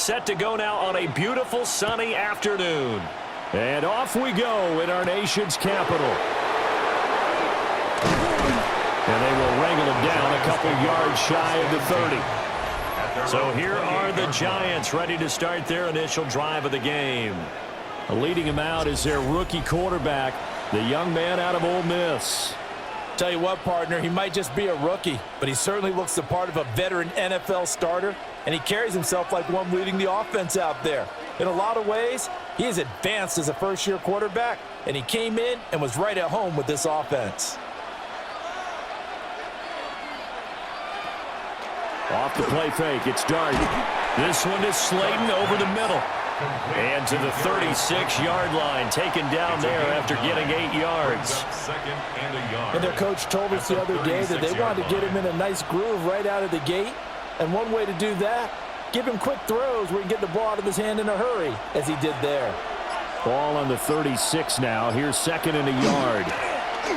set to go now on a beautiful sunny afternoon. And off we go in our nation's capital. And they will wrangle him down a couple yards shy of the 30. So here are the Giants ready to start their initial drive of the game. Leading him out is their rookie quarterback, the young man out of Ole Miss. Tell you what, partner, he might just be a rookie, but he certainly looks the part of a veteran NFL starter, and he carries himself like one leading the offense out there. In a lot of ways, he is advanced as a first-year quarterback, and he came in and was right at home with this offense. Off the play fake, it's Dart. This one is Slayton over the middle. And to the 36-yard line, taken down there after getting 8 yards. And their coach told us the other day that they wanted to get him in a nice groove right out of the gate. And one way to do that, give him quick throws where he can get the ball out of his hand in a hurry, as he did there. Ball on the 36 now. Here's second and a yard.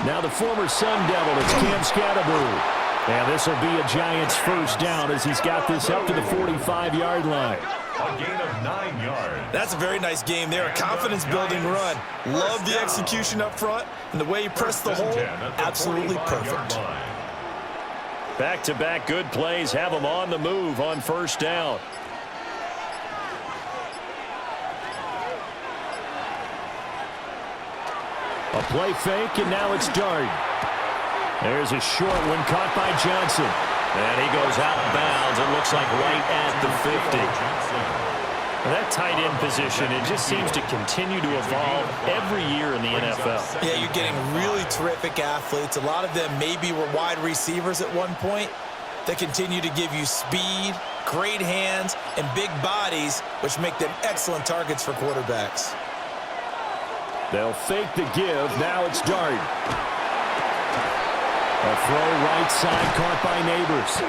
Now the former Sun Devil, it's Cam Scatterbury. And this will be a Giants first down as he's got this up to the 45-yard line. A gain of 9 yards. That's a very nice game there. A confidence-building run. Love the execution up front. And the way he pressed the hole, absolutely perfect. Back-to-back good plays have him on the move on first down. A play fake, and now it's Dart. There's a short one caught by Johnson. And he goes out of bounds. It looks like right at the 50. That tight end position, it just seems to continue to evolve every year in the NFL. Yeah, you're getting really terrific athletes. A lot of them maybe were wide receivers at one point. They continue to give you speed, great hands, and big bodies, which make them excellent targets for quarterbacks. They'll fake the give. Now it's Dart. A throw right side caught by Neighbors.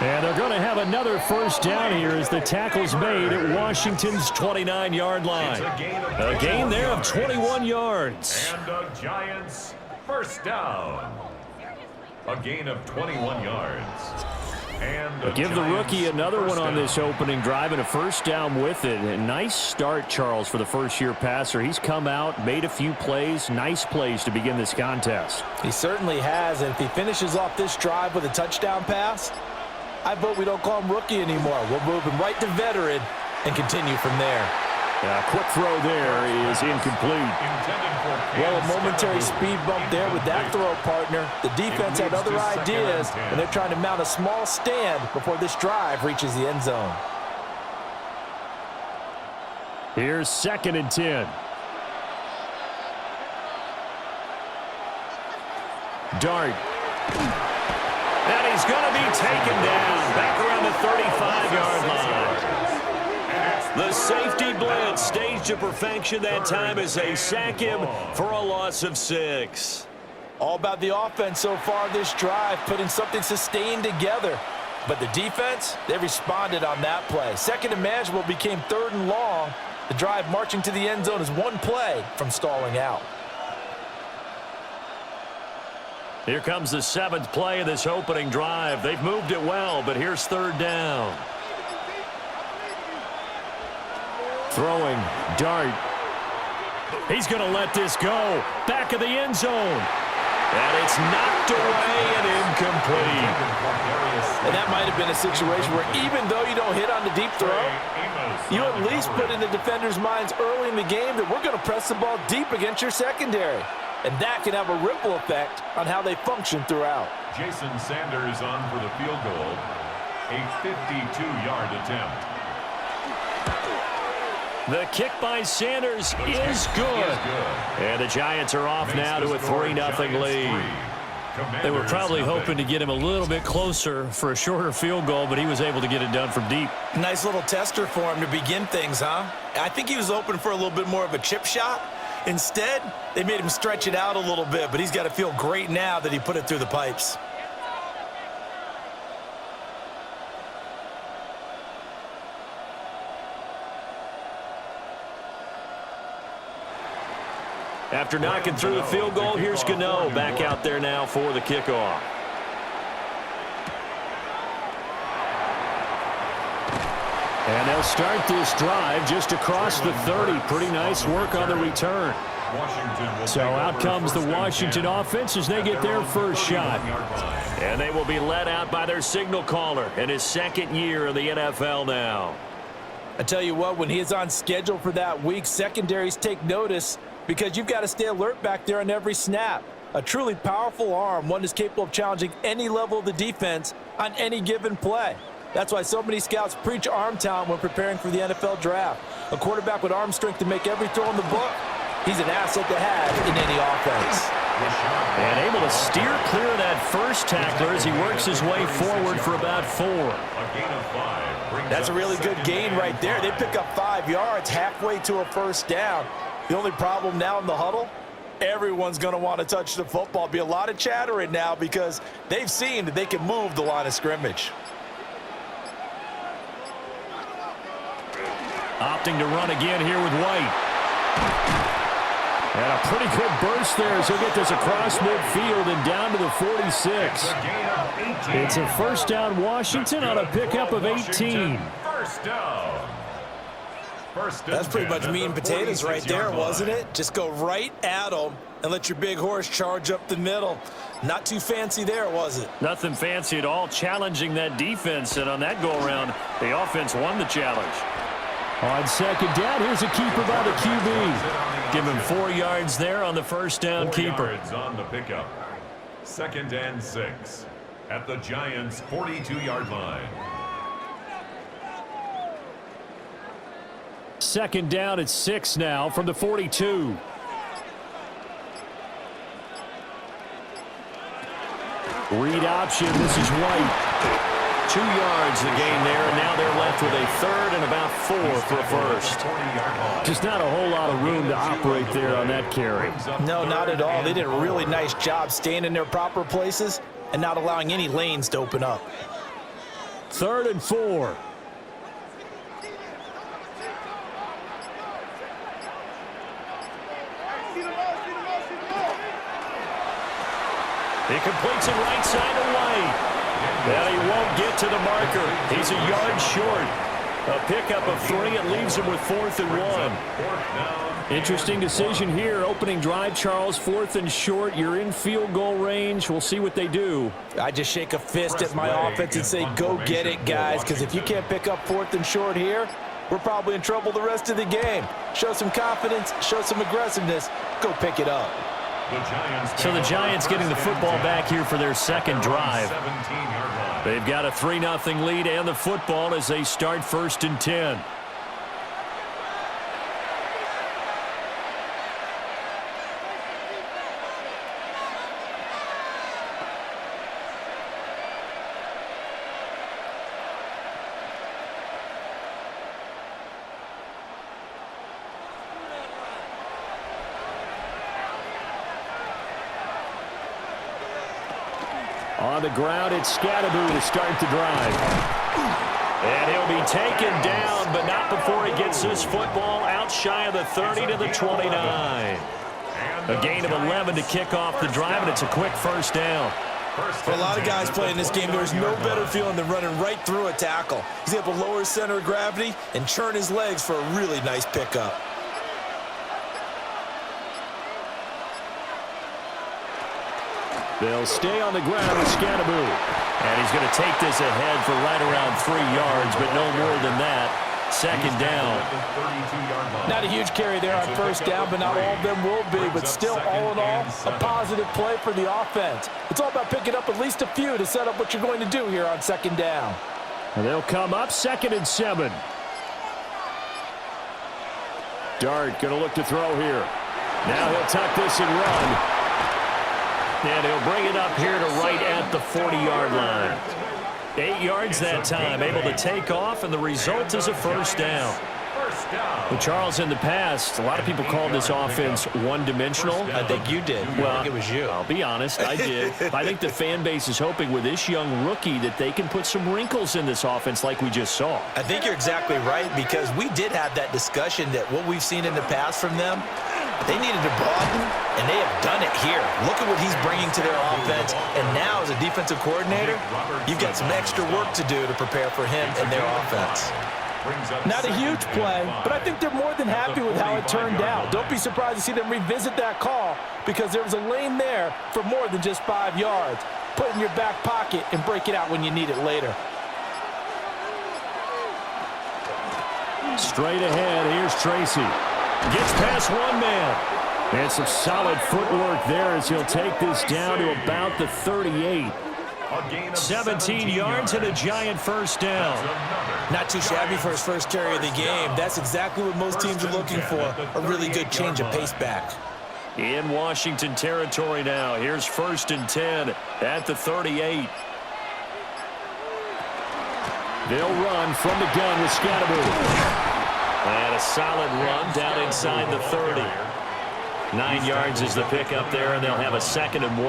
And they're going to have another first down here as the tackle's made at Washington's 29-yard line. A gain there of 21 yards. And the Giants first down. A gain of 21 yards. And give the rookie another one on this opening drive and a first down with it. A nice start, Charles, for the first-year passer. He's come out, made a few plays, nice plays to begin this contest. He certainly has, and if he finishes off this drive with a touchdown pass, I vote we don't call him rookie anymore. We'll move him right to veteran and continue from there. Quick throw there is incomplete. Well, a momentary speed bump there with that throw, partner. The defense had other ideas, and they're trying to mount a small stand before this drive reaches the end zone. Here's second and 10. Dart. And he's going to be taken down back around the 35-yard line. The safety blitz staged to perfection that time as they sack him for a loss of 6. All about the offense so far this drive, putting something sustained together. But the defense, they responded on that play. Second and manageable became third and long. The drive marching to the end zone is one play from stalling out. Here comes the 7th play of this opening drive. They've moved it well, but here's third down. Throwing, Dart. He's going to let this go. Back of the end zone. And it's knocked away and incomplete. And that might have been a situation where even though you don't hit on the deep throw, you at least put in the defenders' minds early in the game that we're going to press the ball deep against your secondary. And that can have a ripple effect on how they function throughout. Jason Sanders on for the field goal. A 52-yard attempt. The kick by Sanders is good. And the Giants are off now to a 3-0 lead. They were probably hoping to get him a little bit closer for a shorter field goal, but he was able to get it done from deep. Nice little tester for him to begin things, huh? I think he was open for a little bit more of a chip shot. Instead, they made him stretch it out a little bit, but he's got to feel great now that he put it through the pipes. After knocking through the field goal, here's Gano back out there now for the kickoff. And they'll start this drive just across the 30. Pretty nice work on the return. So out comes the Washington offense as they get their first shot. And they will be led out by their signal caller in his second year in the NFL now. I tell you what, when he is on schedule for that week, secondaries take notice because you've got to stay alert back there on every snap. A truly powerful arm, one is capable of challenging any level of the defense on any given play. That's why so many scouts preach arm talent when preparing for the NFL draft. A quarterback with arm strength to make every throw in the book, he's an asset to have in any offense. And able to steer clear of that first tackler as he works his way forward for about 4. That's a really good gain right there. They pick up 5 yards halfway to a first down. The only problem now in the huddle, everyone's going to want to touch the football. Be a lot of chattering now because they've seen that they can move the line of scrimmage. Opting to run again here with White. And a pretty good burst there as he'll get this across midfield and down to the 46. It's a first down Washington on a pickup of 18. That's pretty much meat and potatoes right there, wasn't it? Just go right at them and let your big horse charge up the middle. Not too fancy there, was it? Nothing fancy at all, challenging that defense. And on that go-around, the offense won the challenge. On second down, here's a keeper by the QB. Give him 4 yards there on the first down keeper. 4 yards on the pickup. 2nd and 6 at the Giants' 42-yard line. Second down at 6 now from the 42. Read option. This is White. 2 yards the gain there, and now they're left with a third and about 4 for a first. Just not a whole lot of room to operate there on that carry. No, not at all. They did a really nice job staying in their proper places and not allowing any lanes to open up. 3rd and 4. He completes it right side to White. Well, he won't get to the marker. He's a yard short. A pickup of 3. It leaves him with 4th and 1. Interesting decision here. Opening drive, Charles. 4th and short. You're in field goal range. We'll see what they do. I just shake a fist at my offense and say, go get it, guys, because if you can't pick up 4th and short here, we're probably in trouble the rest of the game. Show some confidence. Show some aggressiveness. Go pick it up. So the Giants getting the football back here for their second drive. They've got a 3-0 lead and the football as they start 1st and 10. On the ground, it's Scatteroo to start the drive. And he'll be taken down, but not before he gets this football out shy of the 30 to the 29. A gain of 11 to kick off the drive, and it's a quick first down. For a lot of guys playing this game, there's no better feeling than running right through a tackle. He's able to lower his center of gravity and churn his legs for a really nice pickup. They'll stay on the ground with Scatteroo. And he's going to take this ahead for right around 3 yards, but no more than that. Second down. Not a huge carry there on first down, but not all of them will be. But still, all in all, a positive play for the offense. It's all about picking up at least a few to set up what you're going to do here on second down. And they'll come up 2nd and 7. Dart going to look to throw here. Now he'll tuck this and run. And he'll bring it up here to right at the 40-yard line. 8 yards that time, able to take off, and the result is a first down. Well, Charles, in the past, a lot of people called this offense one-dimensional. I think you did. Well, I think it was you. I'll be honest, I did. I think the fan base is hoping with this young rookie that they can put some wrinkles in this offense like we just saw. I think you're exactly right, because we did have that discussion that what we've seen in the past from them, they needed to broaden, and they have done it here. Look at what he's bringing to their offense, and now as a defensive coordinator, you've got some extra work to do to prepare for him and their offense. Not a huge play, but I think they're more than happy with how it turned out. Don't be surprised to see them revisit that call because there was a lane there for more than just 5 yards. Put it in your back pocket and break it out when you need it later. Straight ahead, here's Tracy. Gets past one man. And some solid footwork there as he'll take this down to about the 38. 17 yards and a giant first down. Not too shabby for his first carry of the game. That's exactly what most teams are looking for, a really good change of pace back. In Washington territory now. Here's 1st and 10 at the 38. They'll run from the gun with Scatterby. And a solid run down inside the 30. 9 yards is the pickup there, and they'll have a 2nd and 1.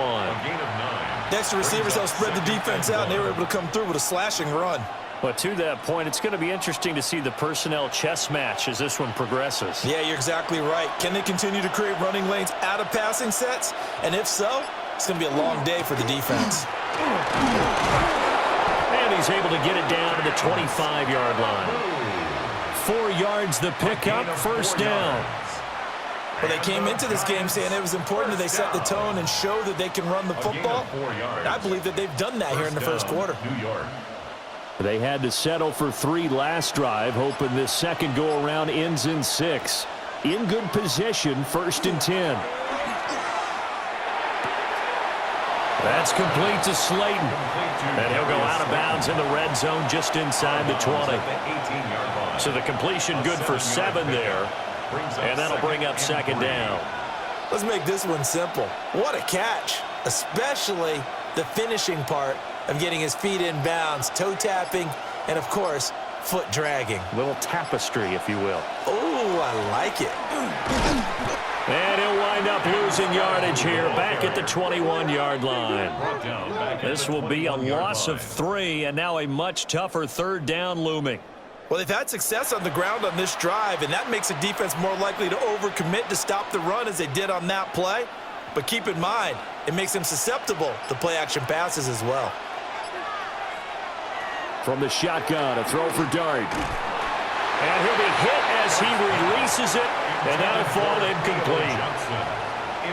The extra receivers helped spread the defense out, and they were able to come through with a slashing run. But to that point, it's going to be interesting to see the personnel chess match as this one progresses. Yeah, you're exactly right. Can they continue to create running lanes out of passing sets? And if so, it's going to be a long day for the defense. And he's able to get it down to the 25-yard line. 4 yards the pickup, 1st down. Well, they came into this game saying it was important that they set the tone and show that they can run the football. And I believe that they've done that here in the first quarter. They had to settle for 3 last drive, hoping this second go-around ends in 6. In good position, 1st and 10. That's complete to Slayton. And he'll go out of bounds in the red zone just inside the 20. So the completion good for 7 there. And that'll bring up 2nd down. Let's make this one simple. What a catch, especially the finishing part of getting his feet in bounds, toe tapping, and, of course, foot dragging. A little tapestry, if you will. Oh, I like it. And he'll wind up losing yardage here back at the 21-yard line. This will be a loss of 3, and now a much tougher 3rd down looming. Well, they've had success on the ground on this drive, and that makes the defense more likely to overcommit to stop the run as they did on that play. But keep in mind, it makes them susceptible to play-action passes as well. From the shotgun, a throw for Dart. And he'll be hit as he releases it, and that'll fall incomplete.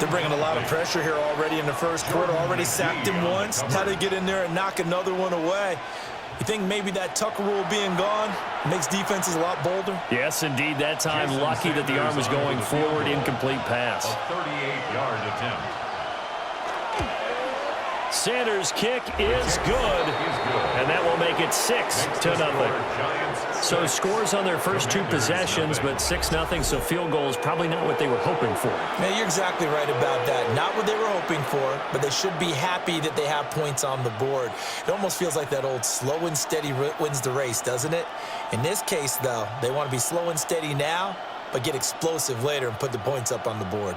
They're bringing a lot of pressure here already in the first quarter. Already sacked him once. Now they get in there and knock another one away. You think maybe that Tucker rule being gone makes defenses a lot bolder? Yes, indeed. That time, lucky that the arm was going forward. Incomplete pass. A 38-yard attempt. Sanders' kick is good, and that will make it 6-0. So scores on their first 2 possessions, but 6-0, so field goal is probably not what they were hoping for. Man, you're exactly right about that. Not what they were hoping for, but they should be happy that they have points on the board. It almost feels like that old slow and steady wins the race, doesn't it? In this case, though, they want to be slow and steady now, but get explosive later and put the points up on the board.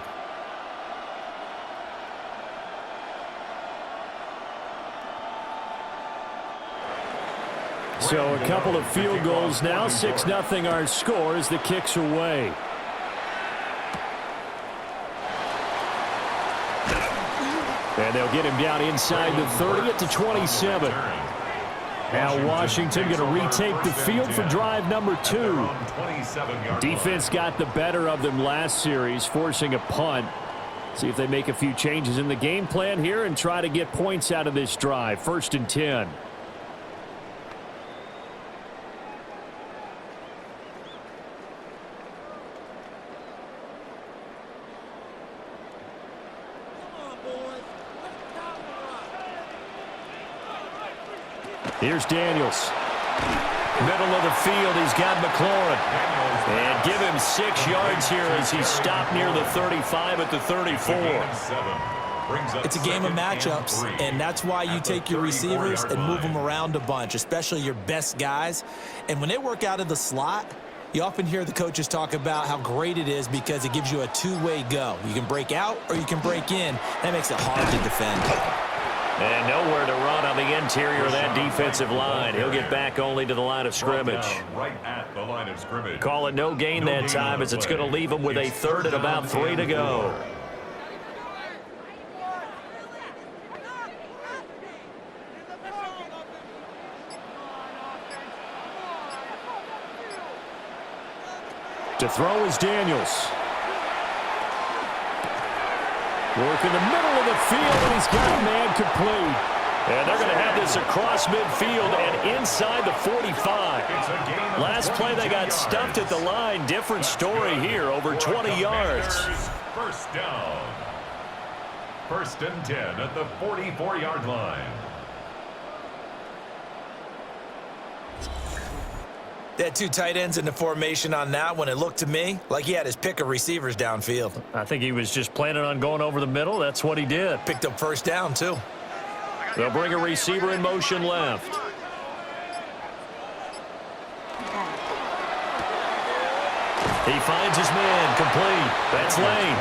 So a couple of field goals now. 6-0 our score as the kicks away. And they'll get him down inside the 30 at the 27. Now Washington going to retake the field for drive number 2. Defense got the better of them last series, forcing a punt. See if they make a few changes in the game plan here and try to get points out of this drive. 1st and 10. Here's Daniels. Middle of the field, he's got McLaurin. And give him 6 yards here as he's stopped near the 35 at the 34. It's a game of matchups, and that's why you take your receivers and move them around a bunch, especially your best guys. And when they work out of the slot, you often hear the coaches talk about how great it is because it gives you a two-way go. You can break out or you can break in. That makes it hard to defend. And nowhere to run on the interior of that defensive line. He'll get back only to the line of scrimmage. Right at the line of scrimmage. Call it no gain that time as it's going to leave him with a 3rd and about 3 to go. To throw is Daniels. Work in the middle of the field, and he's got a man complete. And they're going to have this across midfield and inside the 45. Last play, they got stuffed at the line. Different story here, over 20 yards. First down. First and 10 at the 44-yard line. They had two tight ends in the formation on that one. It looked to me like he had his pick of receivers downfield. I think he was just planning on going over the middle. That's what he did. Picked up first down, too. They'll bring a receiver in motion left. He finds his man, complete. That's Lane.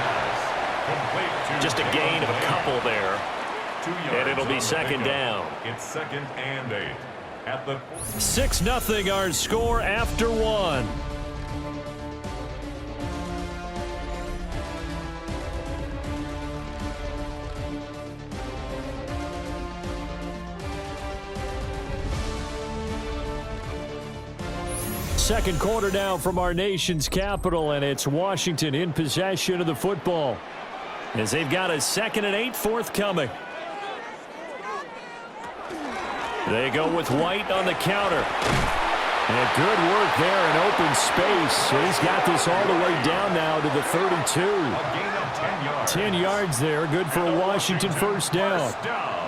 Just a gain of a couple there. And it'll be second down. It's second and 8. At the 6-0 our score after one. Second quarter now from our nation's capital, and it's Washington in possession of the football as they've got a 2nd and 8 forthcoming. They go with White on the counter. And good work there in open space. He's got this all the way down now to the 32. gain of 10 yards. 10 yards there, good for a Washington first down.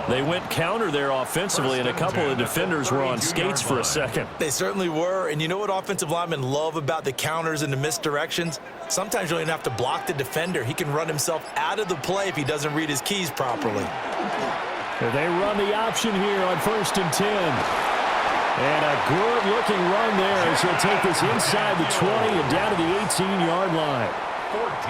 They went counter there offensively, and a couple of defenders were on skates for a second. They certainly were, and you know what offensive linemen love about the counters and the misdirections? Sometimes you don't even have to block the defender. He can run himself out of the play if he doesn't read his keys properly. They run the option here on 1st and 10. And a good-looking run there as he'll take this inside the 20 and down to the 18-yard line.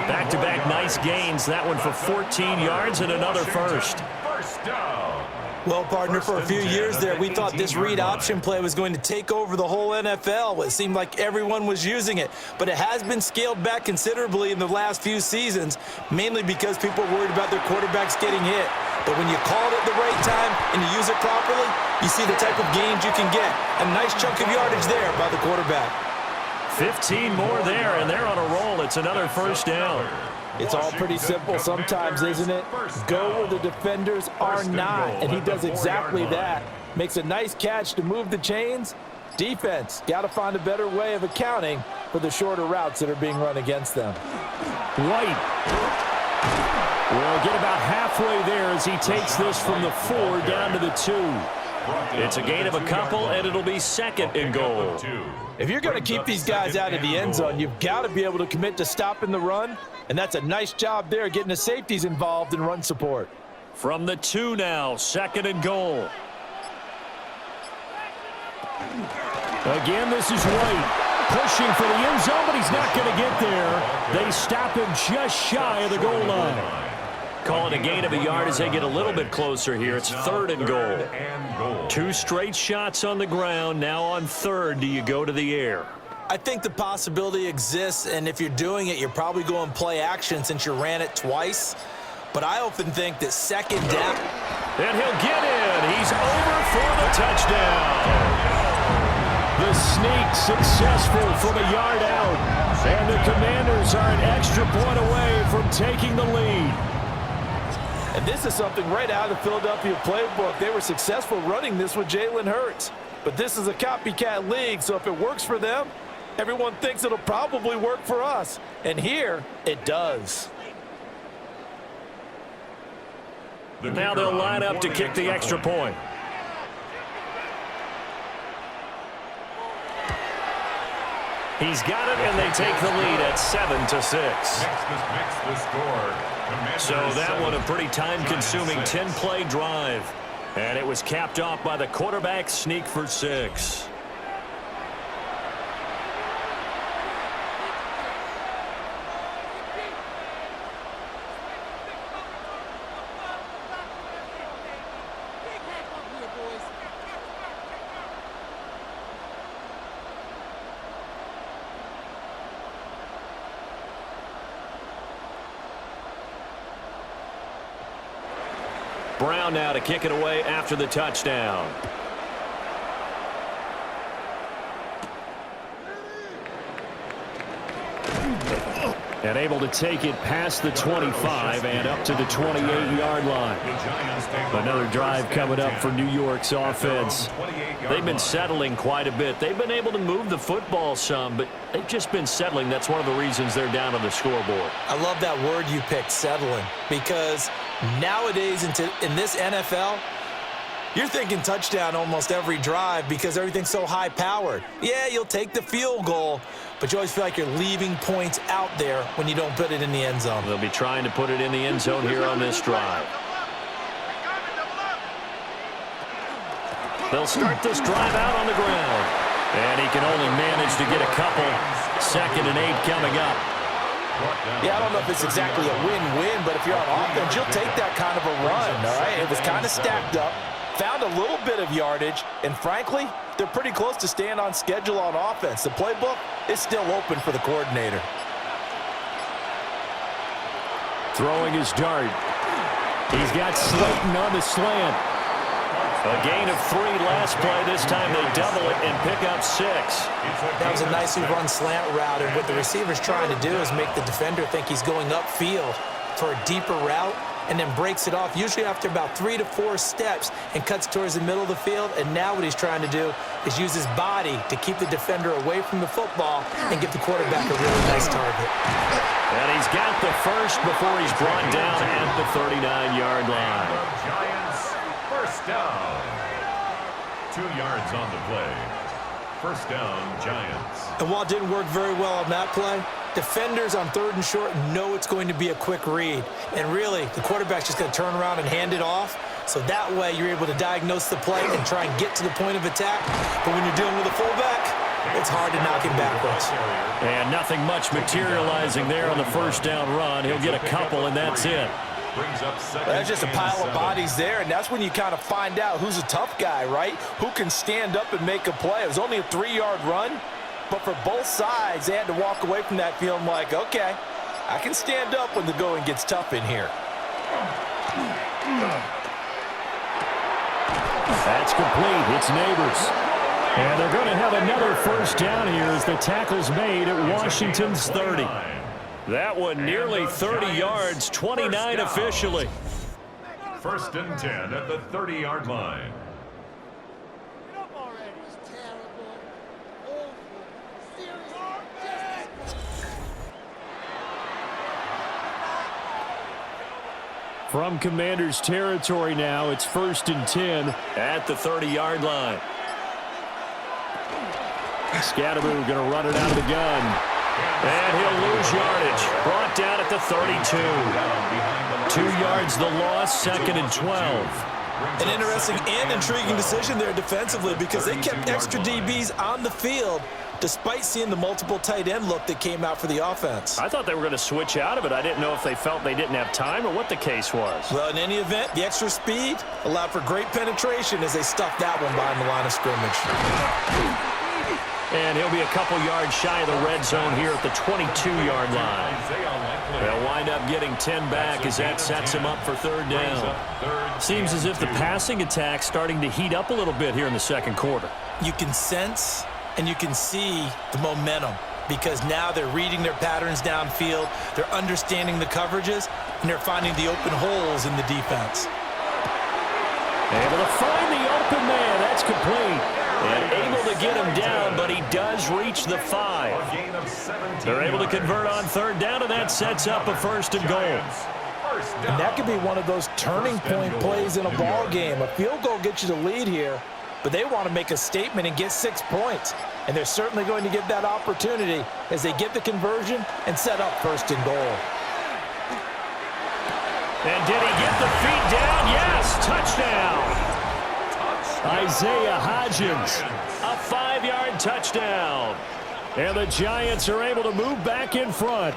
Back-to-back nice gains. That one for 14 yards and another first. First down. Well, partner, for a few years there, we thought this read option play was going to take over the whole NFL. It seemed like everyone was using it, but it has been scaled back considerably in the last few seasons, mainly because people are worried about their quarterbacks getting hit. But when you call it at the right time and you use it properly, you see the type of gains you can get. A nice chunk of yardage there by the quarterback. 15 more there, and they're on a roll. It's another first down. It's all pretty simple sometimes, isn't it? Go where the defenders are not, and he does exactly that. Makes a nice catch to move the chains. Defense, got to find a better way of accounting for the shorter routes that are being run against them. White will get about halfway there as he takes this from the 4 down to the 2. It's a gain of a couple, and it'll be 2nd and goal. If you're going to keep these guys out of the end zone, you've got to be able to commit to stopping the run, and that's a nice job there getting the safeties involved in run support. From the 2 now, 2nd and goal. Again, this is White pushing for the end zone, but he's not going to get there. They stop him just shy of the goal line. Calling a gain of a yard as they get a little bit closer here. It's 3rd and goal. 2 straight shots on the ground. Now on 3rd, do you go to the air? I think the possibility exists, and if you're doing it, you're probably going play action since you ran it twice. But I often think that 2nd down. And he'll get in. He's over for the touchdown. The sneak successful from a yard out. And the Commanders are an extra point away from taking the lead. And this is something right out of the Philadelphia playbook. They were successful running this with Jalen Hurts. But this is a copycat league, so if it works for them, everyone thinks it'll probably work for us. And here, it does. Now they'll line up to kick the extra point. He's got it, and they take the lead at 7-6. So that one a pretty time-consuming 10-play drive. And it was capped off by the quarterback sneak for 6. Brown now to kick it away after the touchdown. And able to take it past the 25 and up to the 28-yard line. Another drive coming up for New York's offense. They've been settling quite a bit. They've been able to move the football some, but they've just been settling. That's one of the reasons they're down on the scoreboard. I love that word you picked, settling, because nowadays in this NFL, you're thinking touchdown almost every drive because everything's so high-powered. Yeah, you'll take the field goal, but you always feel like you're leaving points out there when you don't put it in the end zone. They'll be trying to put it in the end zone here on this drive. They'll start this drive out on the ground. And he can only manage to get a couple. 2nd and 8 coming up. Yeah, I don't know if it's exactly a win-win, but if you're on offense, you'll take that kind of a run, all right? It was kind of stacked up. Found a little bit of yardage, and frankly, they're pretty close to staying on schedule on offense. The playbook is still open for the coordinator. Throwing his dart. He's got Slayton on the slant. A gain of 3 last play. This time they double it and pick up 6. That was a nicely run slant route, and what the receiver's trying to do is make the defender think he's going upfield for a deeper route, and then breaks it off, usually after about 3 to 4 steps, and cuts towards the middle of the field. And now what he's trying to do is use his body to keep the defender away from the football and give the quarterback a really nice target. And he's got the first before he's brought down at the 39-yard line. Giants, first down. 2 yards on the play. First down, Giants. And while it didn't work very well on that play, defenders on 3rd and short know it's going to be a quick read. And really, the quarterback's just going to turn around and hand it off. So that way, you're able to diagnose the play and try and get to the point of attack. But when you're dealing with a fullback, it's hard to knock him backwards. And nothing much materializing there on the first down run. He'll get a couple, and that's it. That's just a pile of bodies there, and that's when you kind of find out who's a tough guy, right? Who can stand up and make a play. It was only a 3-yard run, but for both sides, they had to walk away from that feeling like, okay, I can stand up when the going gets tough in here. That's complete. It's Neighbors. And they're going to have another first down here as the tackle's made at Washington's 30. That one nearly 30 yards, 29 officially. First and 10 at the 30-yard line. From Commander's territory now, it's 1st and 10 at the 30-yard line. Scatteroo going to run it out of the gun. And he'll lose yardage. Brought down at the 32. 2 yards the loss, 2nd and 12. An interesting and intriguing decision there defensively because they kept extra DBs on the field despite seeing the multiple tight end look that came out for the offense. I thought they were going to switch out of it. I didn't know if they felt they didn't have time or what the case was. Well, in any event, the extra speed allowed for great penetration as they stuffed that one behind the line of scrimmage. And he'll be a couple yards shy of the red zone here at the 22-yard line. They'll wind up getting 10 back as that sets him up for 3rd down. Seems as if the passing attack's starting to heat up a little bit here in the 2nd quarter. You can sense and you can see the momentum because now they're reading their patterns downfield, they're understanding the coverages, and they're finding the open holes in the defense. Able to find the open man. That's complete. And able to get him down, but he does reach the 5. They're able to convert on 3rd down, and that sets up a 1st and goal. And that could be one of those turning point plays in a ball game. A field goal gets you the lead here, but they want to make a statement and get 6 points. And they're certainly going to get that opportunity as they get the conversion and set up 1st and goal. And did he get the feet down? Yes, touchdown. Isaiah Hodgins, a 5-yard touchdown. And the Giants are able to move back in front.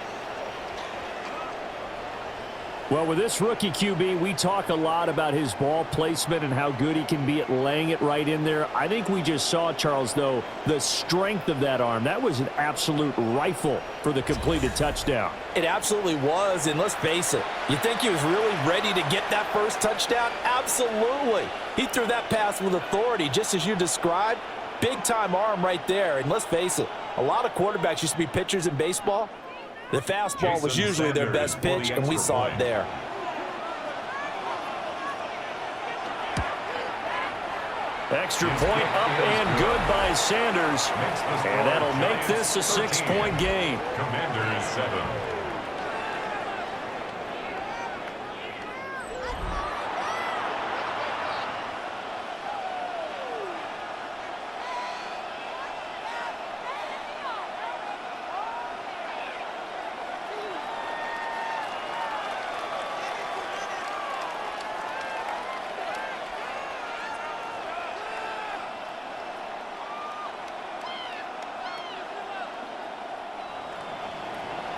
Well, with this rookie QB, we talk a lot about his ball placement and how good he can be at laying it right in there. I think we just saw, Charles, though, the strength of that arm. That was an absolute rifle for the completed touchdown. It absolutely was, and let's face it, you think he was really ready to get that first touchdown? Absolutely. He threw that pass with authority, just as you described. Big-time arm right there, and let's face it, a lot of quarterbacks used to be pitchers in baseball. The fastball was usually their best pitch, and we saw it there. Extra point up and good by Sanders. And that'll make this a 6-point game. Commanders 7.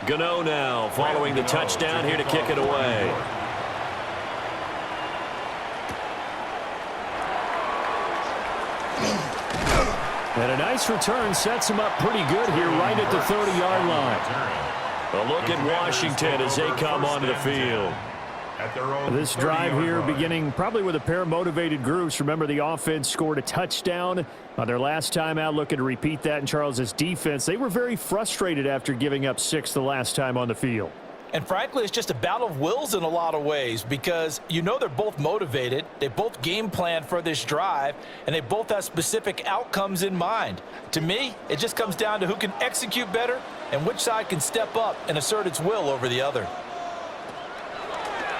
Gano now following the touchdown here to kick it away. And a nice return sets him up pretty good here right at the 30-yard line. A look at Washington as they come onto the field. This drive here beginning probably with a pair of motivated groups. Remember, the offense scored a touchdown on their last time out. Looking to repeat that in Charles's defense. They were very frustrated after giving up 6 the last time on the field. And frankly, it's just a battle of wills in a lot of ways because you know they're both motivated. They both game planned for this drive, and they both have specific outcomes in mind. To me, it just comes down to who can execute better and which side can step up and assert its will over the other.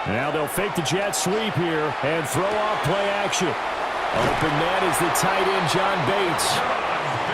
Now they'll fake the jet sweep here and throw off play action. Open man is the tight end, John Bates.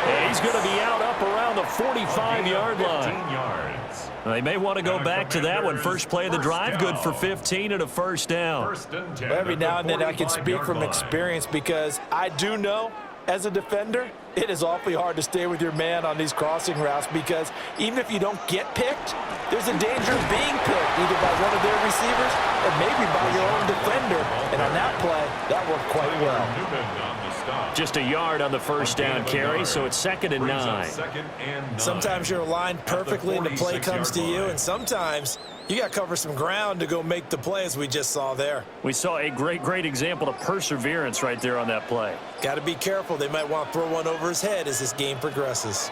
And he's going to be out up around the 45-yard line. They may want to go back to that one. First play of the drive, good for 15 and a first down. Every now and then I can speak from experience because I do know as a defender, it is awfully hard to stay with your man on these crossing routes because even if you don't get picked, there's a danger of being picked either by one of their receivers or maybe by your own defender. And on that play, that worked quite well. Just a yard on the first down carry, so it's 2nd and 9. Sometimes you're aligned perfectly and the play comes to you, and sometimes you got to cover some ground to go make the play as we just saw there. We saw a great example of perseverance right there on that play. Got to be careful. They might want to throw one over his head as this game progresses.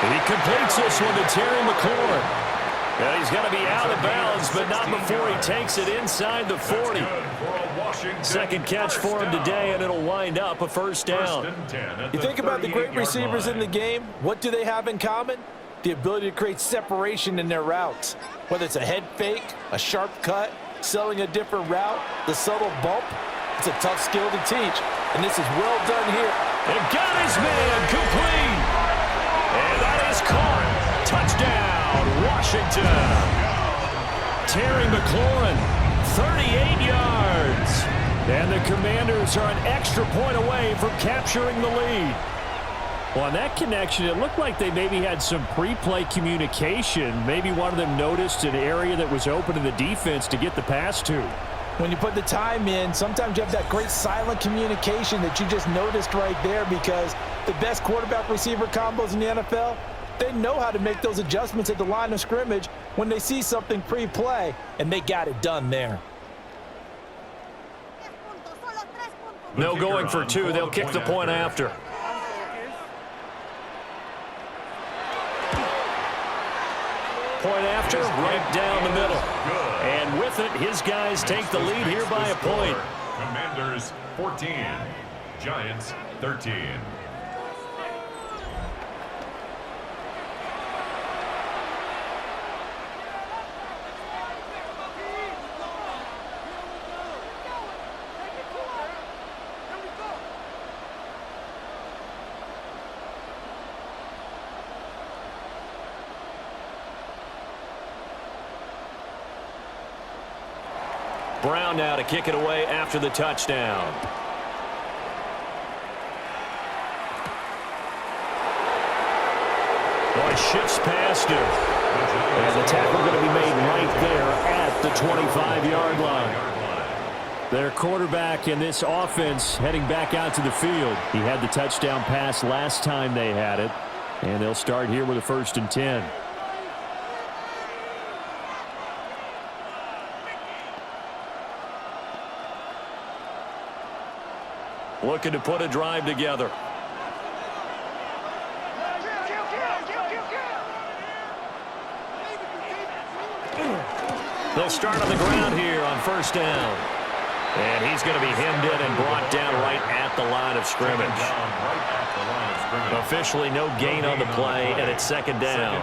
And he completes this one to Terry McLaurin. And he's going to be out of bounds, but not before he takes it inside the 40. Second catch for him today, and it'll wind up a first down. You think about the great receivers in the game, what do they have in common? The ability to create separation in their routes. Whether it's a head fake, a sharp cut, selling a different route, the subtle bump, it's a tough skill to teach. And this is well done here. And got his man complete. And that is caught. Touchdown, Washington. Terry McLaurin, 38 yards. And the Commanders are an extra point away from capturing the lead. Well, on that connection, it looked like they maybe had some pre-play communication. Maybe one of them noticed an area that was open in the defense to get the pass to. When you put the time in, sometimes you have that great silent communication that you just noticed right there because the best quarterback-receiver combos in the NFL, they know how to make those adjustments at the line of scrimmage when they see something pre-play, and they got it done there. No going for 2. They'll kick the point after. Point after, right down the middle. And with it, his guys take the lead here by a point. Commanders 14, Giants 13. Brown now to kick it away after the touchdown. Boy, shifts past him. And the tackle going to be made right there at the 25-yard line. Their quarterback in this offense heading back out to the field. He had the touchdown pass last time they had it. And they'll start here with a 1st and 10. Looking to put a drive together. They'll start on the ground here on first down. And he's going to be hemmed in and brought down right at the line of scrimmage. Officially no gain on the play, and it's second down.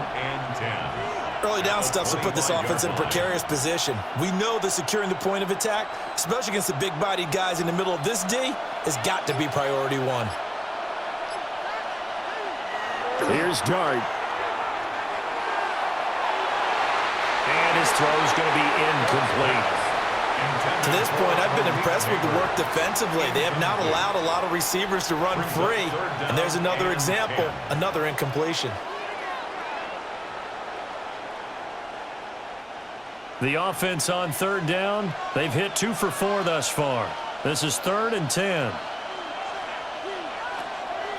Early down stuff to put this offense in a precarious position. We know that securing the point of attack, especially against the big-bodied guys in the middle of this D, has got to be priority one. Here's Dart. And his throw is going to be incomplete. To this point, I've been impressed with the work defensively. They have not allowed a lot of receivers to run free. And there's another example, another incompletion. The offense on third down, they've hit 2 for 4 thus far. This is 3rd and 10.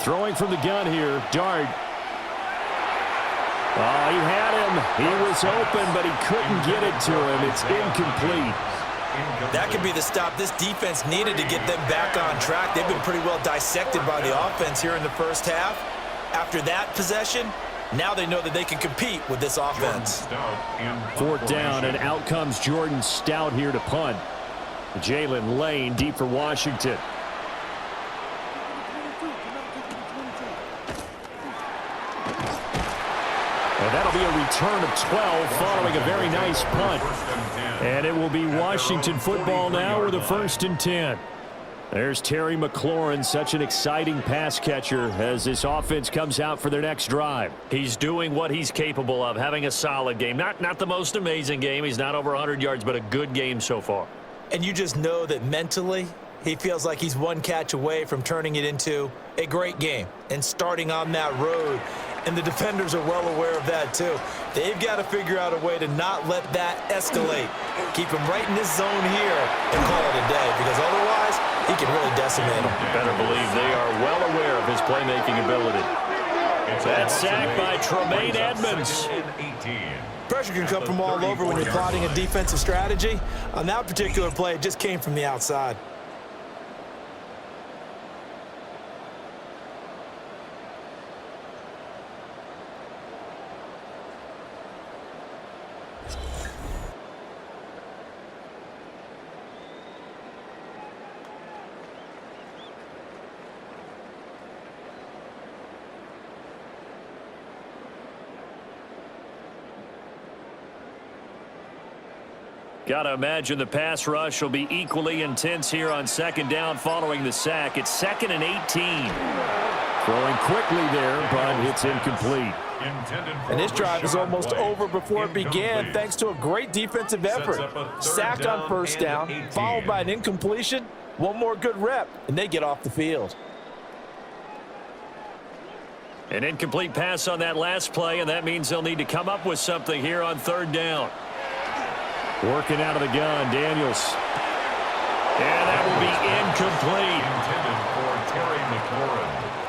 Throwing from the gun here, Dart. Oh, he had him. He was open, but he couldn't get it to him. It's incomplete. That could be the stop this defense needed to get them back on track. They've been pretty well dissected by the offense here in the first half. After that possession, now they know that they can compete with this offense. 4th down, and out comes Jordan Stout here to punt. Jalen Lane deep for Washington. And that'll be a return of 12 following a very nice punt. And it will be Washington football now with a 1st and 10. There's Terry McLaurin, such an exciting pass catcher as this offense comes out for their next drive. He's doing what he's capable of, having a solid game. Not the most amazing game. He's not over 100 yards, but a good game so far. And you just know that mentally, he feels like he's one catch away from turning it into a great game and starting on that road. And the defenders are well aware of that, too. They've got to figure out a way to not let that escalate. Keep him right in this zone here and call it a day, because otherwise he can really decimate him. Better believe they are well aware of his playmaking ability. That sack by Tremaine Edmonds. Pressure can come from all over when you're plotting a defensive strategy. On that particular play, it just came from the outside. Got to imagine the pass rush will be equally intense here on 2nd down following the sack. It's 2nd and 18. Throwing quickly there, but it's incomplete. And this drive is almost over before it began thanks to a great defensive effort. Sack on 1st down, followed by an incompletion. One more good rep, and they get off the field. An incomplete pass on that last play, and that means they'll need to come up with something here on 3rd down. Working out of the gun, Daniels. And that will be incomplete.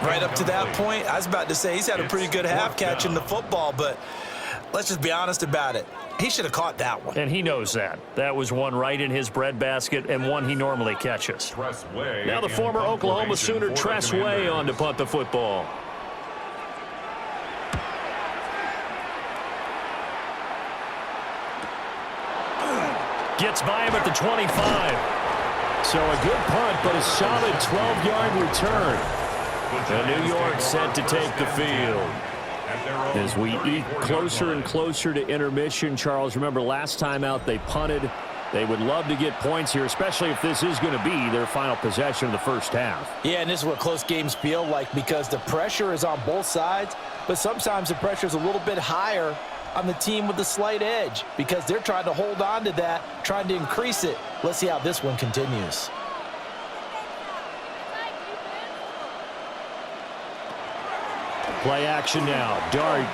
Right up to that point, I was about to say he's had a pretty good half catching the football, but let's just be honest about it. He should have caught that one. And he knows that. That was one right in his breadbasket and one he normally catches. Now the former Oklahoma Sooner Tress Way on to punt the football. Gets by him at the 25. So a good punt, but a solid 12-yard return. And New York set to take the field. As we eat closer and closer to intermission, Charles, remember last time out they punted. They would love to get points here, especially if this is going to be their final possession of the first half. Yeah, and this is what close games feel like because the pressure is on both sides, but sometimes the pressure is a little bit higher on the team with the slight edge because they're trying to hold on to that, trying to increase it. Let's see how this one continues. Play action now. Dart.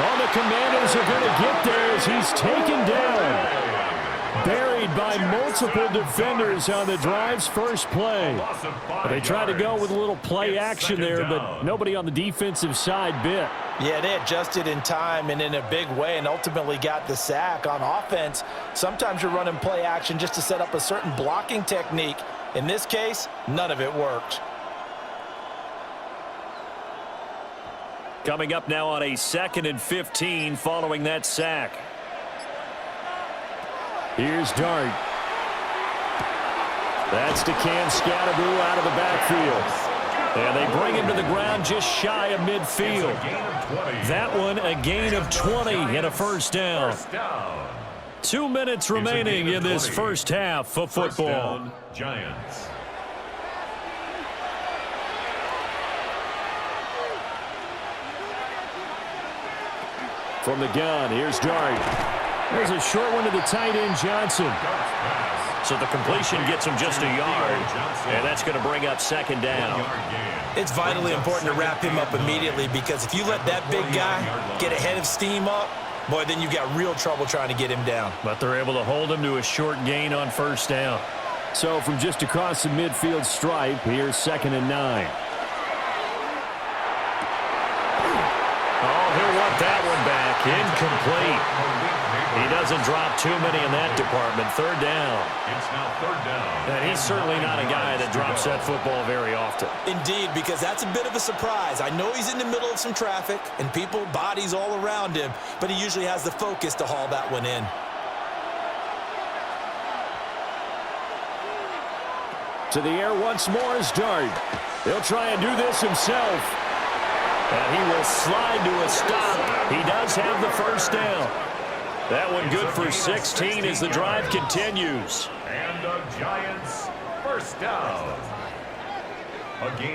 Oh, the Commandos are going to get there as he's taken down. Buried by multiple defenders on the drive's first play. They tried to go with a little play action there, but nobody on the defensive side bit. Yeah, they adjusted in time and in a big way and ultimately got the sack on offense. Sometimes you're running play action just to set up a certain blocking technique. In this case, none of it worked. Coming up now on a 2nd and 15 following that sack. Here's Dart. That's to Scatterbull out of the backfield. And they bring him to the ground just shy of midfield. That one a gain of 20 and a first down. 2 minutes remaining in this first half of football. First down, Giants. From the gun, here's Dart. There's a short one to the tight end, Johnson. So the completion gets him just a yard, and that's going to bring up second down. It's vitally important to wrap him up immediately, because if you let that big guy get a head of steam up, boy, then you've got real trouble trying to get him down. But they're able to hold him to a short gain on first down. So from just across the midfield stripe, here's 2nd and 9. Oh, he'll want that one back. Incomplete. He doesn't drop too many in that department. Third down. It's now third down. And he's certainly not a guy that drops that football very often. Indeed, because that's a bit of a surprise. I know he's in the middle of some traffic and people, bodies all around him, but he usually has the focus to haul that one in. To the air once more is Dart. He'll try and do this himself. And he will slide to a stop. He does have the first down. That one good for 16 as the drive continues. And the Giants first down.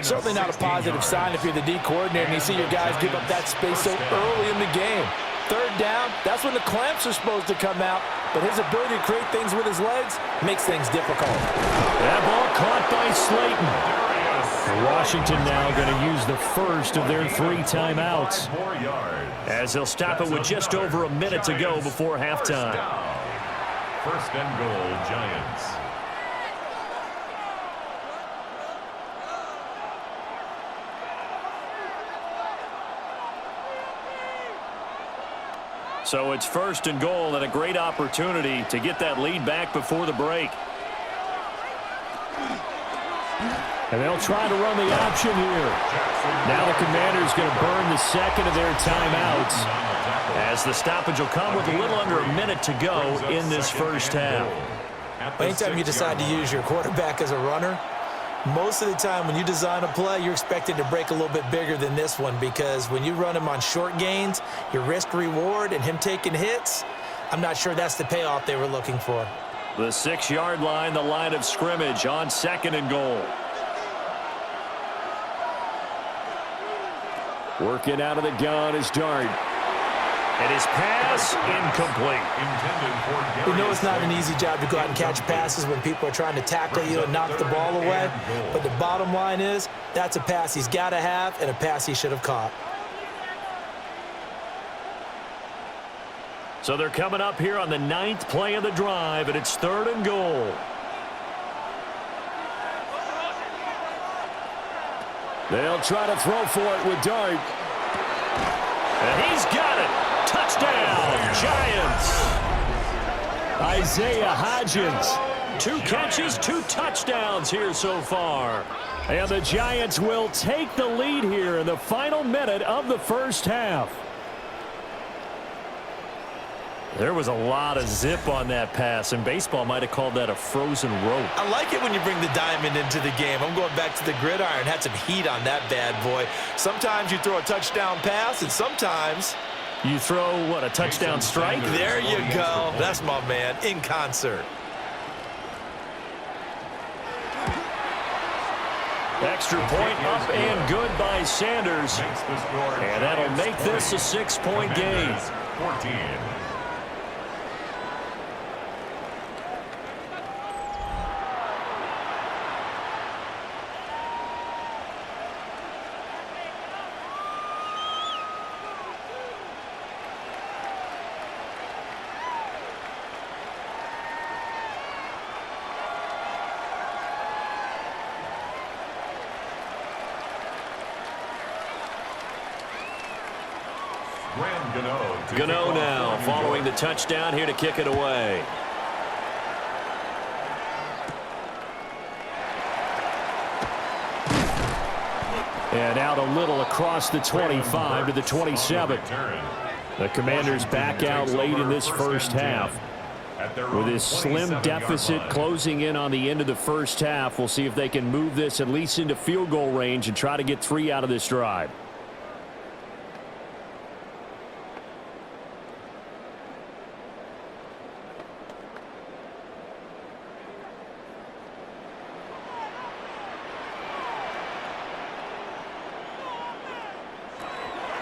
Certainly not a positive sign if you're the D coordinator and you see your guys give up that space so early in the game. Third down, that's when the clamps are supposed to come out, but his ability to create things with his legs makes things difficult. That ball caught by Slayton. Washington now going to use the first of their 3 timeouts, as he'll stop it with just over a minute to go before halftime. First and goal, Giants. So it's first and goal, and a great opportunity to get that lead back before the break. And they'll try to run the option here. Now the Commanders going to burn the second of their timeouts, as the stoppage will come with a little under a minute to go in this first half. Anytime you decide to use your quarterback as a runner, most of the time when you design a play, you're expected to break a little bit bigger than this one, because when you run him on short gains, your risk-reward and him taking hits, I'm not sure that's the payoff they were looking for. The 6-yard line, the line of scrimmage on 2nd and goal. Working out of the gun is Dart. And his pass incomplete. We know it's not an easy job to go out and catch passes when people are trying to tackle you and knock the ball away. But the bottom line is, that's a pass he's got to have and a pass he should have caught. So they're coming up here on the 9th play of the drive, and it's 3rd and goal. They'll try to throw for it with Dart. And he's got it. Touchdown, Giants. Isaiah Hodgins. 2 catches, 2 touchdowns here so far. And the Giants will take the lead here in the final minute of the first half. There was a lot of zip on that pass, and baseball might have called that a frozen rope. I like it when you bring the diamond into the game. I'm going back to the gridiron. Had some heat on that bad boy. Sometimes you throw a touchdown pass, and sometimes you throw, what, a touchdown strike? There you go. That's my man, in concert. Extra point up and good by Sanders. And that'll make this a 6-point game. 14. Gano now following the touchdown here to kick it away. And out a little across the 25 to the 27. The Commanders back out late in this first half. With this slim deficit closing in on the end of the first half, we'll see if they can move this at least into field goal range and try to get 3 out of this drive.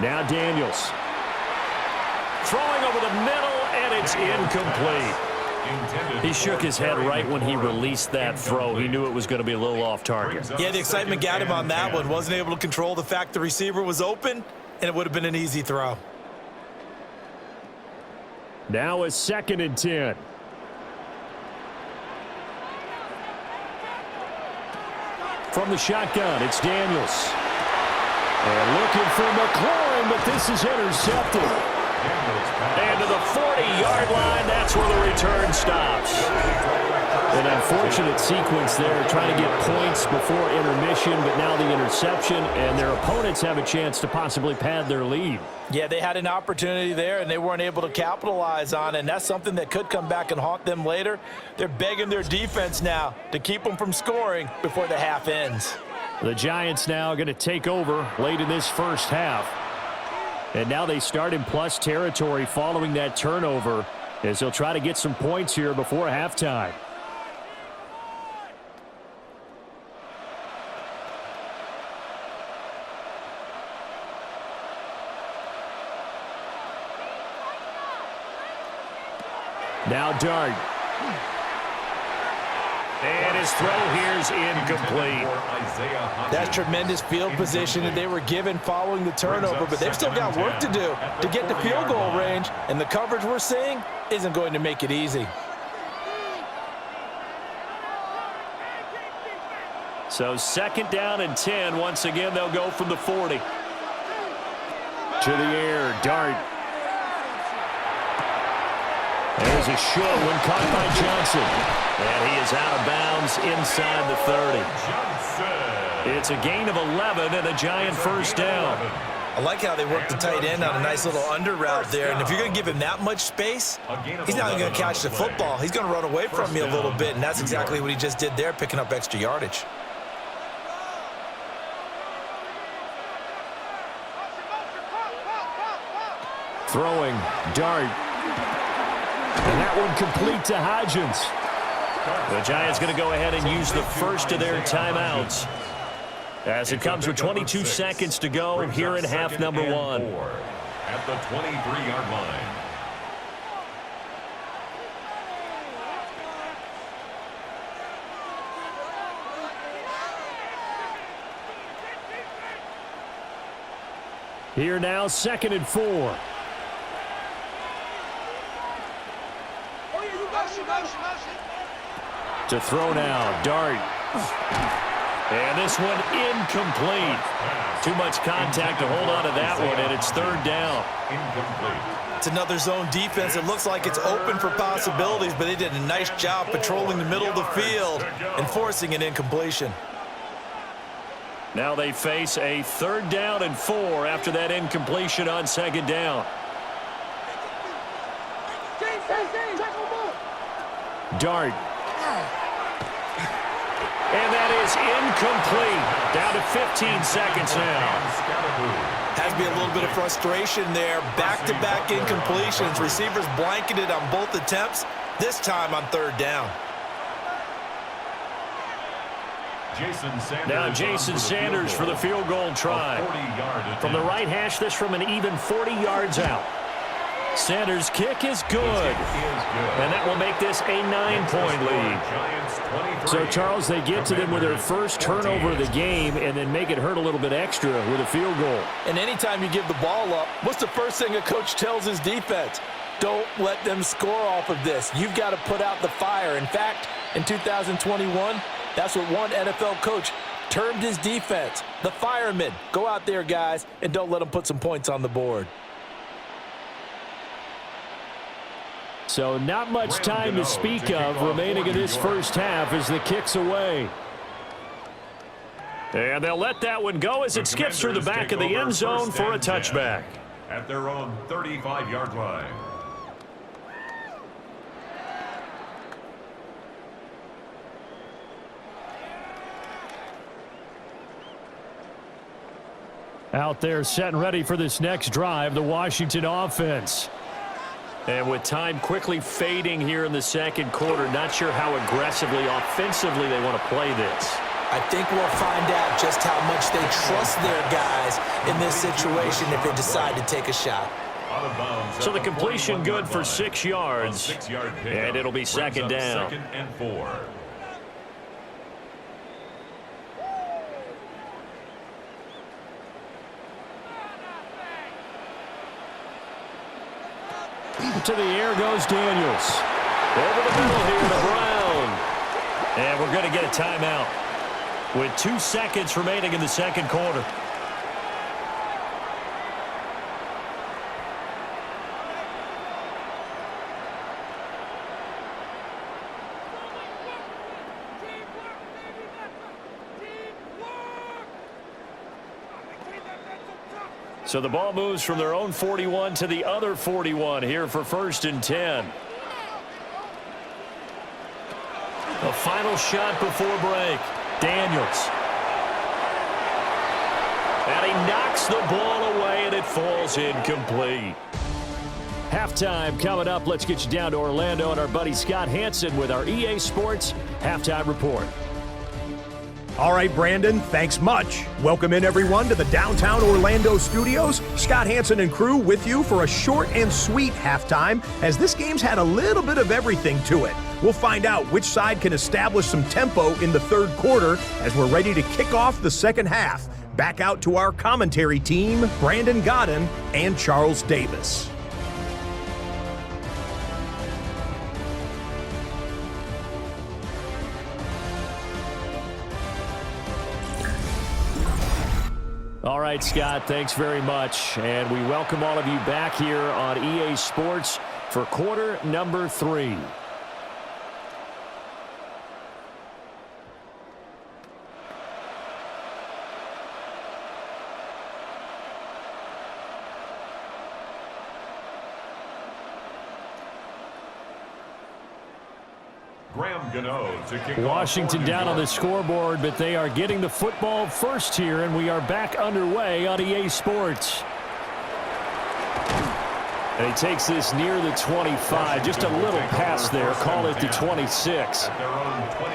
Now Daniels. Throwing over the middle, and it's incomplete. He shook his head right when he released that throw. He knew it was going to be a little off target. Yeah, the excitement got him on that one. Wasn't able to control the fact the receiver was open, and it would have been an easy throw. Now a 2nd and 10. From the shotgun, it's Daniels. And looking for McLaurin, but this is intercepted. And to the 40-yard line, that's where the return stops. An unfortunate sequence there, trying to get points before intermission, but now the interception, and their opponents have a chance to possibly pad their lead. Yeah, they had an opportunity there, and they weren't able to capitalize on it, and that's something that could come back and haunt them later. They're begging their defense now to keep them from scoring before the half ends. The Giants now going to take over late in this first half. And now they start in plus territory following that turnover as they'll try to get some points here before halftime. Now Dart. And his throw here is incomplete. That's tremendous field position that they were given following the turnover, but they've still got work to do to get to field goal range, and the coverage we're seeing isn't going to make it easy. So 2nd down and 10. Once again, they'll go from the 40. To the air, Dart. There's a short one caught by Johnson. And he is out of bounds inside the 30. It's a gain of 11 and a Giant first down. I like how they work the tight end on a nice little under route there. And if you're going to give him that much space, he's not going to catch the football. He's going to run away from you a little bit, and that's exactly what he just did there, picking up extra yardage. Throwing, Dart. And that one complete to Hodgins. The Giants going to go ahead and use the first of their timeouts as it comes with 22 seconds to go here in half number 1. At the 23-yard line. Here now, 2nd and 4. To throw now, Dart. And this one incomplete. Too much contact to hold on to that one, and it's 3rd down. Incomplete. It's another zone defense. It looks like it's open for possibilities, but they did a nice job patrolling the middle of the field and forcing an incompletion. Now they face a 3rd down and 4 after that incompletion on 2nd down. Dart. And that is incomplete. Down to 15 seconds now. Has to be a little bit of frustration there. Back-to-back incompletions. Receivers blanketed on both attempts, this time on 3rd down. Now Jason Sanders for the field goal try. From the right hash, this from an even 40 yards out. Sanders' kick is good. And that will make this a 9-point lead. So, Charles, they get to them with their first turnover of the game and then make it hurt a little bit extra with a field goal. And anytime you give the ball up, what's the first thing a coach tells his defense? Don't let them score off of this. You've got to put out the fire. In fact, in 2021, that's what one NFL coach termed his defense. The firemen. Go out there, guys, and don't let them put some points on the board. So not much time to speak of remaining in this first half as the kick's away. And they'll let that one go as it skips through the back of the end zone for a touchback. At their own 35-yard line. Out there set and ready for this next drive, the Washington offense. And with time quickly fading here in the second quarter, not sure how aggressively, offensively they want to play this. I think we'll find out just how much they trust their guys in this situation if they decide to take a shot. So the completion good for 6 yards, and it'll be second down. Second and 4. To the air goes Daniels. Over the middle here to Brown. And we're going to get a timeout with 2 seconds remaining in the second quarter. So the ball moves from their own 41 to the other 41 here for 1st and 10. The final shot before break. Daniels. And he knocks the ball away, and it falls incomplete. Halftime coming up. Let's get you down to Orlando and our buddy Scott Hansen with our EA Sports Halftime Report. All right, Brandon, thanks much. Welcome in, everyone, to the downtown Orlando studios. Scott Hansen and crew with you for a short and sweet halftime, as this game's had a little bit of everything to it. We'll find out which side can establish some tempo in the third quarter as we're ready to kick off the second half. Back out to our commentary team, Brandon Godden and Charles Davis. All right, Scott, thanks very much. And we welcome all of you back here on EA Sports for quarter number 3. Washington down on the scoreboard, but they are getting the football first here, and we are back underway on EA Sports. And he takes this near the 25, just a little pass there, call it the 26.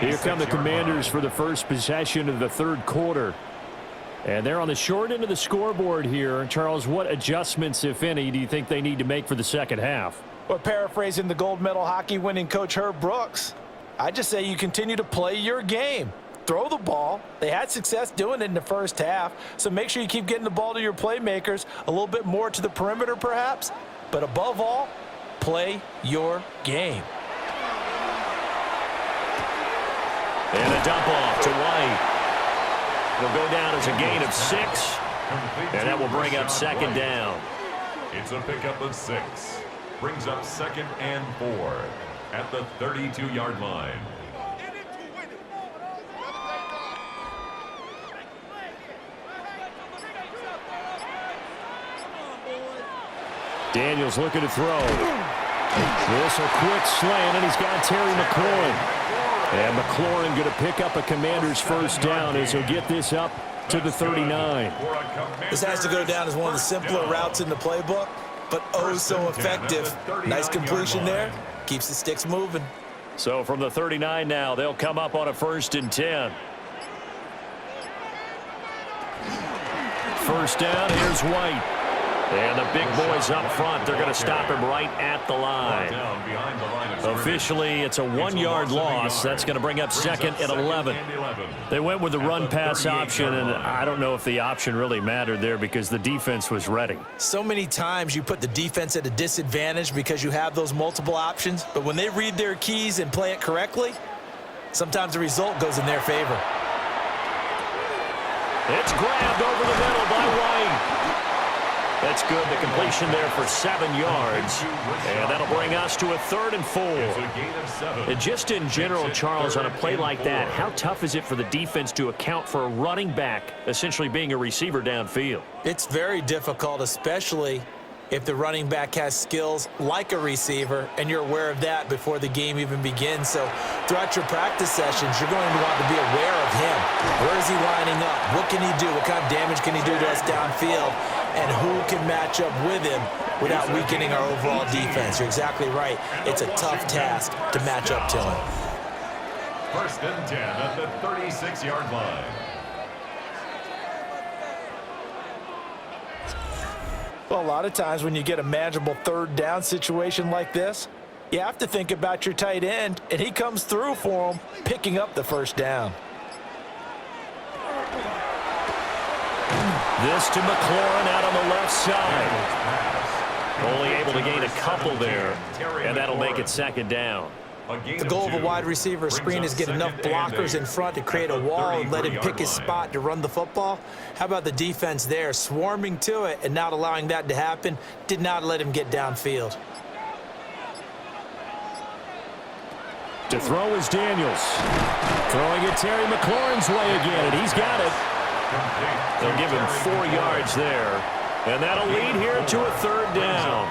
Here come the Commanders for the first possession of the third quarter. And they're on the short end of the scoreboard here. Charles, what adjustments, if any, do you think they need to make for the second half? Well, paraphrasing the gold medal hockey winning coach Herb Brooks, I just say you continue to play your game. Throw the ball. They had success doing it in the first half, so make sure you keep getting the ball to your playmakers, a little bit more to the perimeter perhaps, but above all, play your game. And a dump off to White. It'll go down as a gain of 6, and that will bring up second down. It's a pickup of 6. Brings up second and 4 at the 32-yard line. Daniels looking to throw. This a quick slant, and he's got Terry McLaurin. And McLaurin going to pick up a Commander's first down as he'll get this up to the 39. This has to go down as one of the simpler routes in the playbook, but oh so effective. Nice completion there. Keeps the sticks moving. So from the 39 now, they'll come up on a 1st and 10. First down, here's White. And the big boys up front, they're going to stop him right at the line. Officially, it's a 1-yard loss. That's going to bring up second and 11. They went with the run-pass option, and I don't know if the option really mattered there because the defense was ready. So many times you put the defense at a disadvantage because you have those multiple options, but when they read their keys and play it correctly, sometimes the result goes in their favor. It's grabbed over the middle by White. That's good. The completion there for 7 yards. And that'll bring us to a 3rd and 4. And just in general, Charles, on a play like that, how tough is it for the defense to account for a running back essentially being a receiver downfield? It's very difficult, especially if the running back has skills like a receiver, and you're aware of that before the game even begins. So throughout your practice sessions, you're going to want to be aware of him. Where is he lining up? What can he do? What kind of damage can he do to us downfield? And who can match up with him without weakening our overall defense? You're exactly right. It's a tough task to match up to him. 1st and 10 at the 36-yard line. Well, a lot of times when you get a manageable 3rd down situation like this, you have to think about your tight end, and he comes through for him, picking up the 1st down. This to McLaurin out on the left side. Only able to gain a couple there, and that'll make it 2nd down. The goal of a wide receiver screen is get enough blockers in front to create a wall and let him pick his spot to run the football. How about the defense there, swarming to it and not allowing that to happen? Did not let him get downfield. To throw is Daniels. Throwing it Terry McLaurin's way again, and he's got it. They'll give him 4 yards there. And that'll lead here to a 3rd down.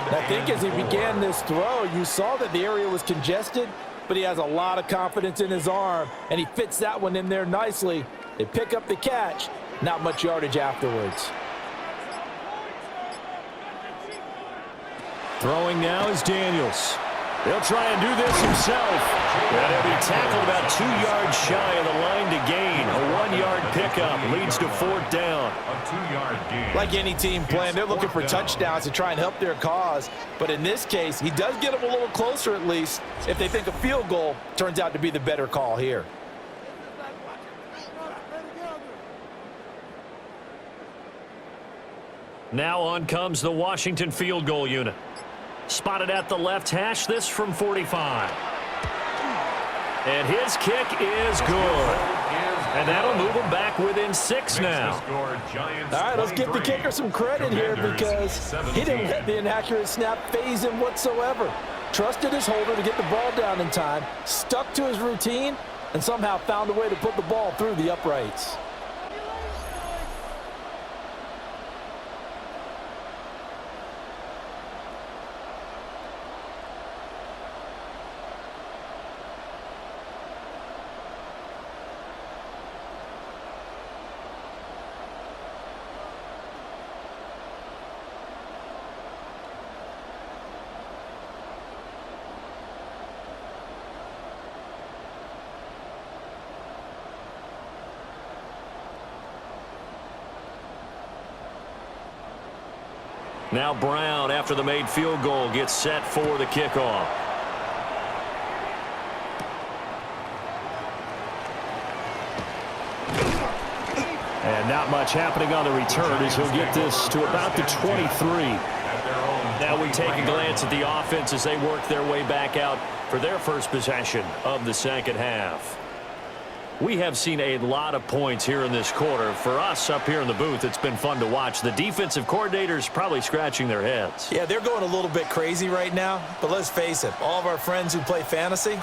I think as he began this throw, you saw that the area was congested, but he has a lot of confidence in his arm, and he fits that one in there nicely. They pick up the catch, not much yardage afterwards. Throwing now is Daniels. He'll try and do this himself. And he'll be tackled about 2 yards shy of the line to gain. A 1-yard pickup leads to 4th down. A 2-yard gain. Like any team playing, they're looking for touchdowns to try and help their cause. But in this case, he does get them a little closer at least if they think a field goal turns out to be the better call here. Now on comes the Washington field goal unit. Spotted at the left hash, this from 45. And his kick is good. And that'll move him back within 6 now. All right, let's give the kicker some credit here because he didn't let the inaccurate snap phase him whatsoever. Trusted his holder to get the ball down in time, stuck to his routine, and somehow found a way to put the ball through the uprights. Now Brown, after the made field goal, gets set for the kickoff. And not much happening on the return as he'll get this to about the 23. Now we take a glance at the offense as they work their way back out for their first possession of the 2nd half. We have seen a lot of points here in this quarter. For us up here in the booth, it's been fun to watch. The defensive coordinators probably scratching their heads. Yeah, they're going a little bit crazy right now, but let's face it, all of our friends who play fantasy,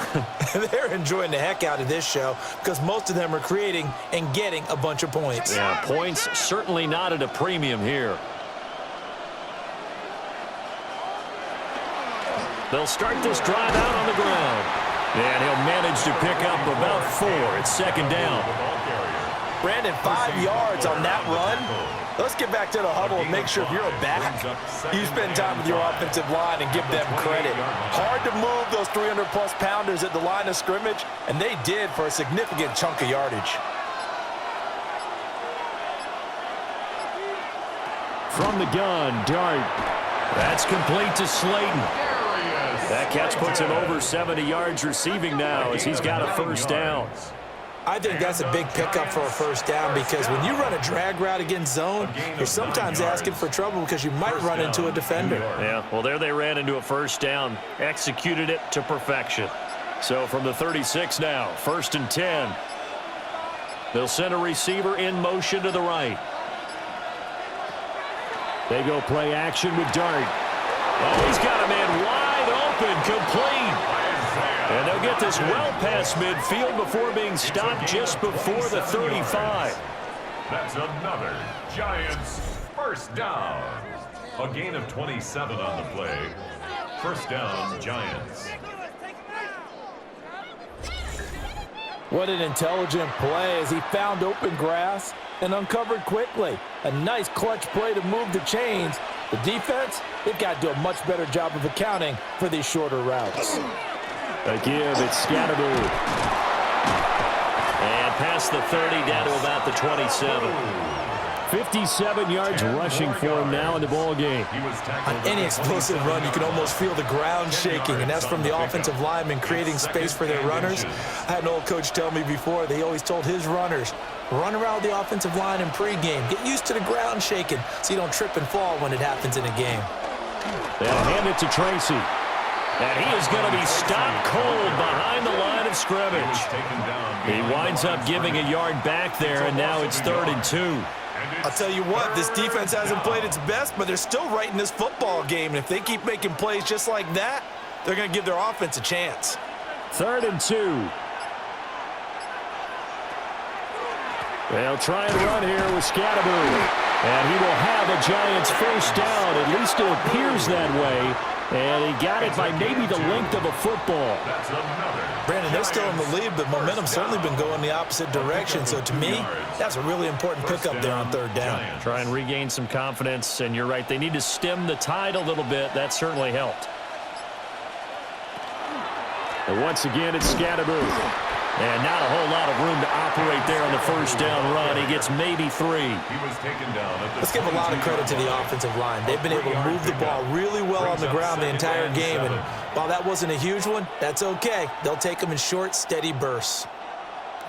they're enjoying the heck out of this show because most of them are creating and getting a bunch of points. Yeah, points certainly not at a premium here. They'll start this drive out on the ground. And he'll manage to pick up about 4. It's 2nd down. Brandon, 5 yards on that run. Let's get back to the huddle and make sure if you're a back, you spend time with your offensive line and give them credit. Hard to move those 300-plus pounders at the line of scrimmage, and they did for a significant chunk of yardage. From the gun, Dart. That's complete to Slayton. That catch puts him over 70 yards receiving now as he's got a 1st down. I think that's a big pickup for a 1st down because when you run a drag route against zone, you're sometimes asking for trouble because you might run into a defender. Yeah, well, there they ran into a 1st down, executed it to perfection. So from the 36 now, 1st and 10. They'll send a receiver in motion to the right. They go play action with Dart. Oh, he's got a man wide open, complete. And they'll get this well past midfield before being stopped just before the 35. That's another Giants 1st down. A gain of 27 on the play. First down, Giants. What an intelligent play as he found open grass and uncovered quickly. A nice clutch play to move the chains. The defense, they've got to do a much better job of accounting for these shorter routes. A give, it's Scatterby. And past the 30 down to about the 27. 57 yards rushing for him now in the ball game. On any explosive run, you can almost feel the ground shaking, and that's from the offensive linemen creating space for their runners. I had an old coach tell me before, they always told his runners, run around the offensive line in pregame. Get used to the ground shaking so you don't trip and fall when it happens in a game. They'll hand it to Tracy. And he is going to be stopped cold behind the line of scrimmage. He winds up giving a yard back there, and now it's 3rd and 2. I'll tell you what, this defense hasn't played its best, but they're still right in this football game. And if they keep making plays just like that, they're going to give their offense a chance. 3rd and 2. They'll try and run here with Scatterby. And he will have a Giants first down. At least it appears that way. And he got it by maybe the length of a football. Brandon, they're still in the lead, but momentum's certainly been going the opposite direction. So to me, that's a really important pickup there on 3rd down. Try and regain some confidence, and you're right. They need to stem the tide a little bit. That certainly helped. And once again, it's Scatterby. And not a whole lot of room to operate there on the first down run. He gets maybe 3. He was taken down at the Let's give a lot of credit to the offensive line. They've been able to move the ball really well on the ground the entire game. And while that wasn't a huge one, that's okay. They'll take them in short, steady bursts.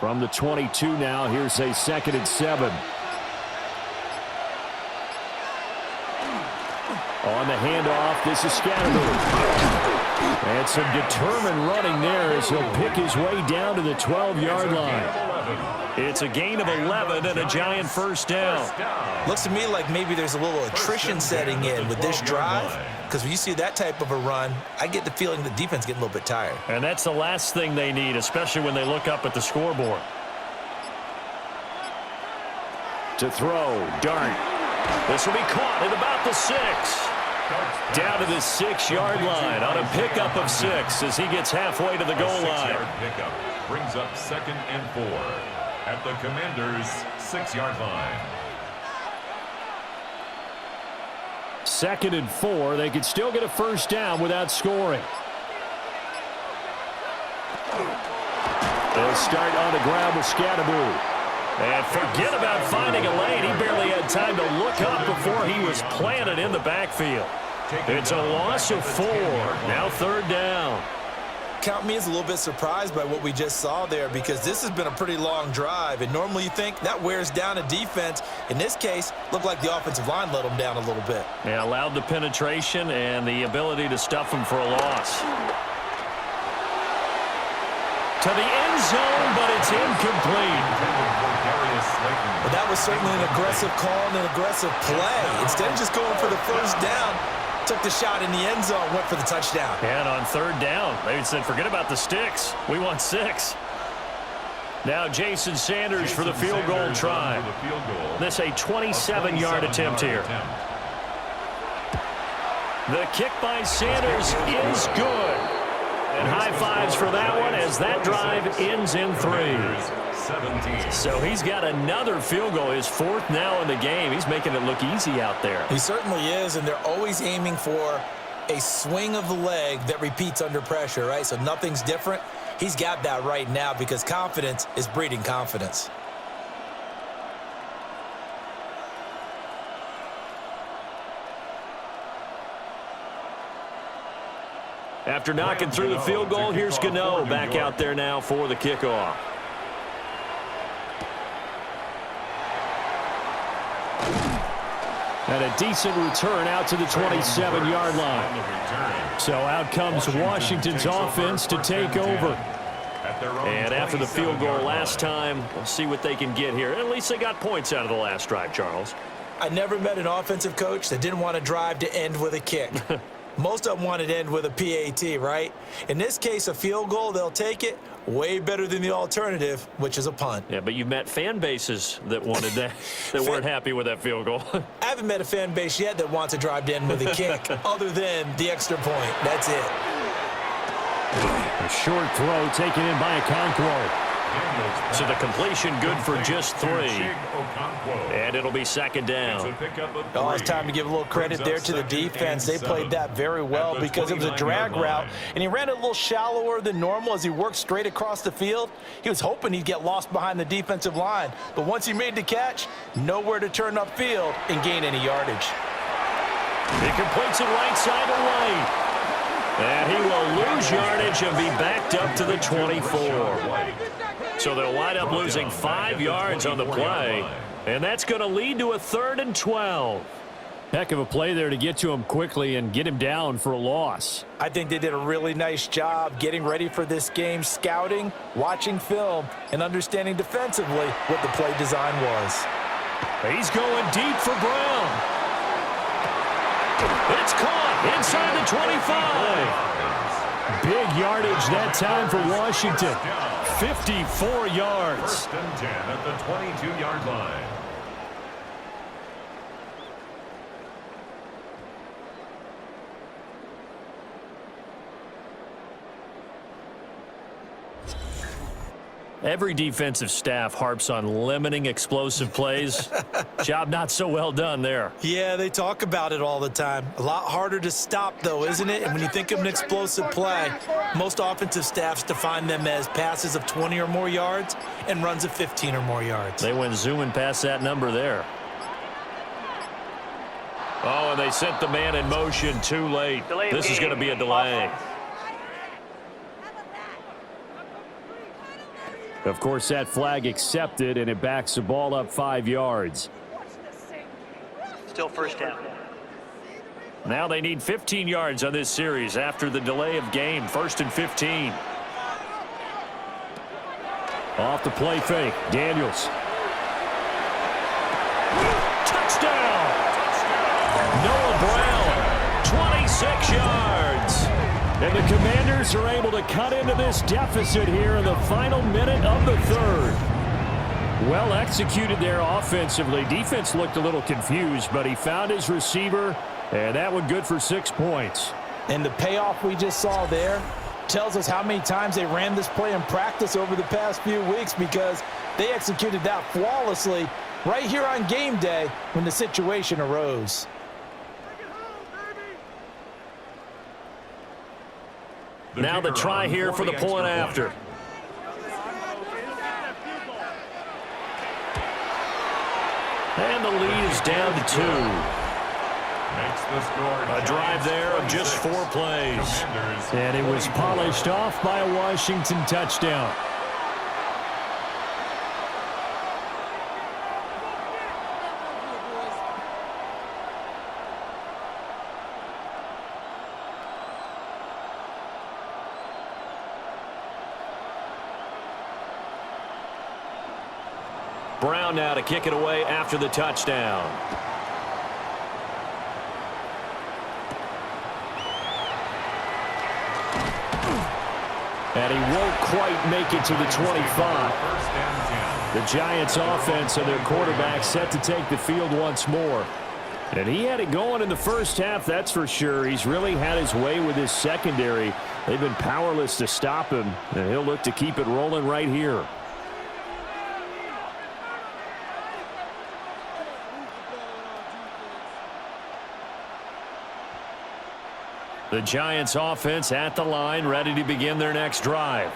From the 22 now, here's a 2nd and 7. On the handoff, this is Scatterby. And some determined running there as he'll pick his way down to the 12-yard line. It's a gain of 11 and a Giant first down. Looks to me like maybe there's a little attrition setting in with this drive, because when you see that type of a run, I get the feeling the defense getting a little bit tired. And that's the last thing they need, especially when they look up at the scoreboard. To throw, Dart. This will be caught at about the 6. Down to the 6-yard line on a pickup of 6 as he gets halfway to the goal line. Pickup brings up 2nd and 4 at the Commanders' 6-yard line. 2nd and 4. They could still get a first down without scoring. They'll start on the ground with Scatterby. And forget about finding a lane. He barely had time to look up before he was planted in the backfield. It's a loss of 4. Now 3rd down. Count me as a little bit surprised by what we just saw there, because this has been a pretty long drive. And normally you think that wears down a defense. In this case, looked like the offensive line let them down a little bit. Yeah, allowed the penetration and the ability to stuff him for a loss. To the end zone, but it's incomplete. But that was certainly an aggressive call and an aggressive play. Instead of just going for the first down, took the shot in the end zone, went for the touchdown. And on 3rd down, they said, forget about the sticks. We want 6. Now Jason Sanders for the field goal try. This a 27-yard attempt here. The kick by Sanders is good. And high fives for that one as that drive ends in 3. So he's got another field goal, his 4th now in the game. He's making it look easy out there. He certainly is, and they're always aiming for a swing of the leg that repeats under pressure, right? So nothing's different. He's got that right now because confidence is breeding confidence. After knocking through the field goal, here's Gano back out there now for the kickoff. And a decent return out to the 27-yard line. So out comes Washington's offense to take over. And after the field goal last time, we'll see what they can get here. At least they got points out of the last drive, Charles. I never met an offensive coach that didn't want to drive to end with a kick. Most of them want it to end with a PAT, right? In this case, a field goal, they'll take it. Way better than the alternative, which is a punt. Yeah, but you've met fan bases that wanted that, that weren't happy with that field goal. I haven't met a fan base yet that wants to drive to end with a kick other than the extra point. That's it. A short throw taken in by Okonkwo. So the completion good for just 3. And it'll be second down. Oh, it's time to give a little credit there to the defense. They played that very well because it was a drag route, and he ran it a little shallower than normal as he worked straight across the field. He was hoping he'd get lost behind the defensive line, but once he made the catch, nowhere to turn upfield and gain any yardage. He completes it right side to right. And he will lose yardage and be backed up to the 24. So they'll wind up losing 5 yards on the play, and that's going to lead to a 3rd and 12. Heck of a play there to get to him quickly and get him down for a loss. I think they did a really nice job getting ready for this game, scouting, watching film, and understanding defensively what the play design was. He's going deep for Brown. It's caught inside the 25. Big yardage that time for Washington. 54 yards. 1st and 10 at the 22-yard line. Every defensive staff harps on limiting explosive plays. Job not so well done there. Yeah, they talk about it all the time. A lot harder to stop, though, isn't it? And when you think of an explosive play, most offensive staffs define them as passes of 20 or more yards and runs of 15 or more yards. They went zooming past that number there. Oh, and they sent the man in motion too late. This is going to be a delay. Of course, that flag accepted, and it backs the ball up 5 yards. Still 1st down. Now they need 15 yards on this series after the delay of game. 1st and 15. Off the play fake. Daniels. Touchdown! Noah Brown, 26 yards. And the Commanders are able to cut into this deficit here in the final minute of the 3rd. Well executed there offensively. Defense looked a little confused, but he found his receiver, and that one good for 6 points. And the payoff we just saw there tells us how many times they ran this play in practice over the past few weeks, because they executed that flawlessly right here on game day when the situation arose. Now the try here for the point after. And the lead is down to 2. A drive there of just 4 plays. And it was polished off by a Washington touchdown. Brown now to kick it away after the touchdown. And he won't quite make it to the 25. The Giants offense and their quarterback set to take the field once more. And he had it going in the first half, that's for sure. He's really had his way with his secondary. They've been powerless to stop him, and he'll look to keep it rolling right here. The Giants offense at the line, ready to begin their next drive.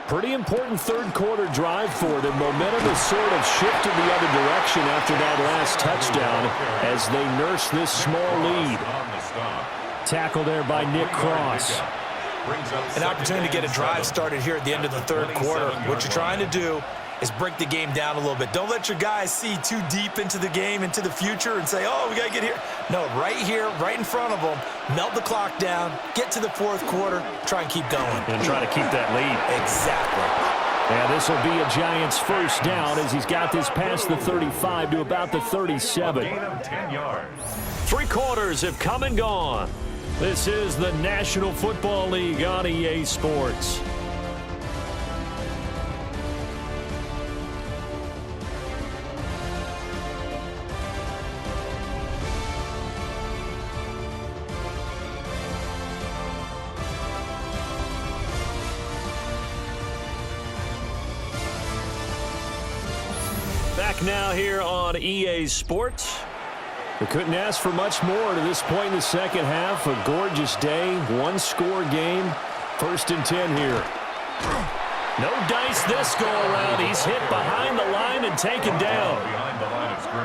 Pretty important 3rd quarter drive for them. Momentum has sort of shifted the other direction after that last touchdown as they nurse this small lead. Tackle there by Nick Cross. An opportunity to get a drive started here at the end of the 3rd quarter. What you're trying to do is break the game down a little bit. Don't let your guys see too deep into the game, into the future, and say, oh, we got to get here. No, right here, right in front of them, melt the clock down, get to the 4th quarter, try and keep going. And try to keep that lead. Exactly. And this will be a Giants 1st down as he's got this past the 35 to about the 37. 10 yards. 3 quarters have come and gone. This is the National Football League on EA Sports. Back now here on EA Sports. We couldn't ask for much more to this point in the second half. A gorgeous day, one-score game. 1st and 10 here. No dice this go-around. He's hit behind the line and taken down.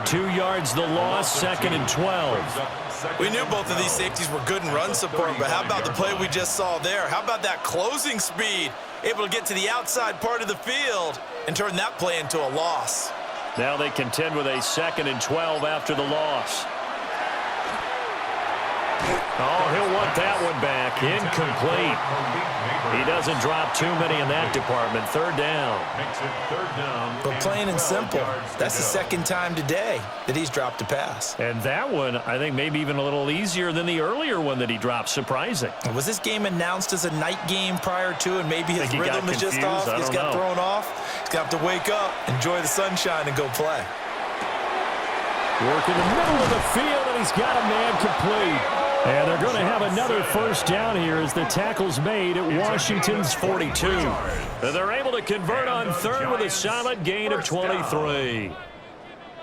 2 yards the loss, 2nd and 12. We knew both of these safeties were good in run support, but how about the play we just saw there? How about that closing speed? Able to get to the outside part of the field and turn that play into a loss. Now they contend with a 2nd and 12 after the loss. Oh, he'll want that one back. Incomplete. He doesn't drop too many in that department. 3rd down. But plain and simple, that's the 2nd time today that he's dropped a pass. And that one, I think, maybe even a little easier than the earlier one that he dropped. Surprising. Was this game announced as a night game prior to, and maybe his rhythm is just off? He's got thrown off. He's going to have to wake up, enjoy the sunshine, and go play. Work in the middle of the field, and he's got a man complete. And they're going to have another 1st down here as the tackle's made at Washington's 42. They're able to convert on 3rd with a solid gain of 23.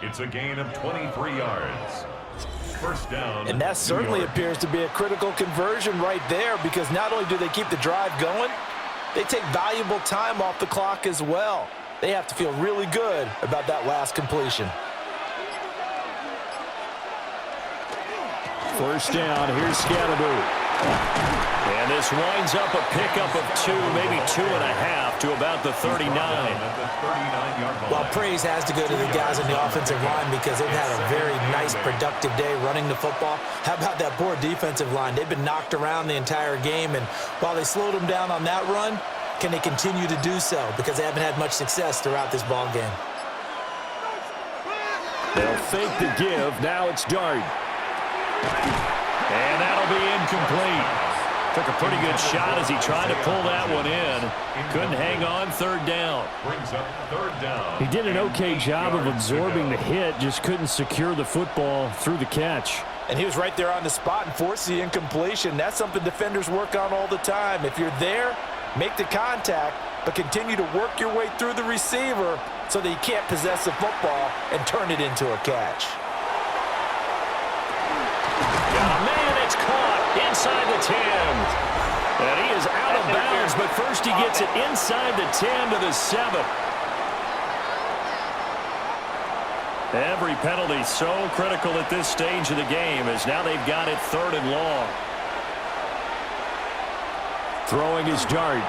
It's a gain of 23 yards. 1st down. And that certainly appears to be a critical conversion right there, because not only do they keep the drive going, they take valuable time off the clock as well. They have to feel really good about that last completion. 1st down, here's Scatteroo. And this winds up a pickup of 2, maybe 2.5 to about the 39. Well, praise has to go to the guys on the offensive line because they've had a very nice, productive day running the football. How about that poor defensive line? They've been knocked around the entire game, and while they slowed them down on that run, can they continue to do so? Because they haven't had much success throughout this ball game. They'll fake the give. Now it's Dart. And that'll be incomplete. Took a pretty good shot as he tried to pull that one in. Couldn't hang on. 3rd down. Brings up 3rd down. He did an okay job of absorbing the hit, just couldn't secure the football through the catch. And he was right there on the spot and forced the incompletion. That's something defenders work on all the time. If you're there, make the contact, but continue to work your way through the receiver so that you can't possess the football and turn it into a catch. Man, it's caught inside the 10. And he is out of bounds, but first he gets it inside the 10 to the 7. Every penalty so critical at this stage of the game as now they've got it 3rd and long. Throwing his Dart.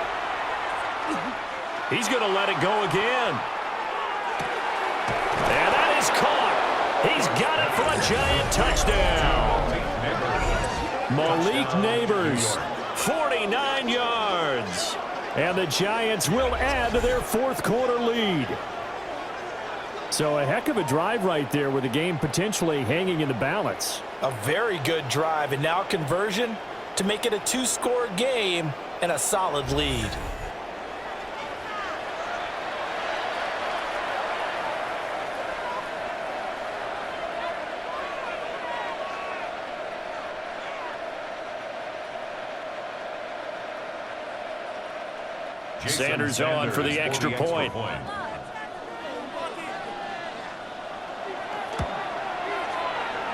He's going to let it go again. And that is caught. He's got it for a giant touchdown. Malik Neighbors, 49 yards. And the Giants will add to their 4th quarter lead. So a heck of a drive right there with the game potentially hanging in the balance. A very good drive, and now conversion to make it a 2-score game and a solid lead. Sanders on for the extra point.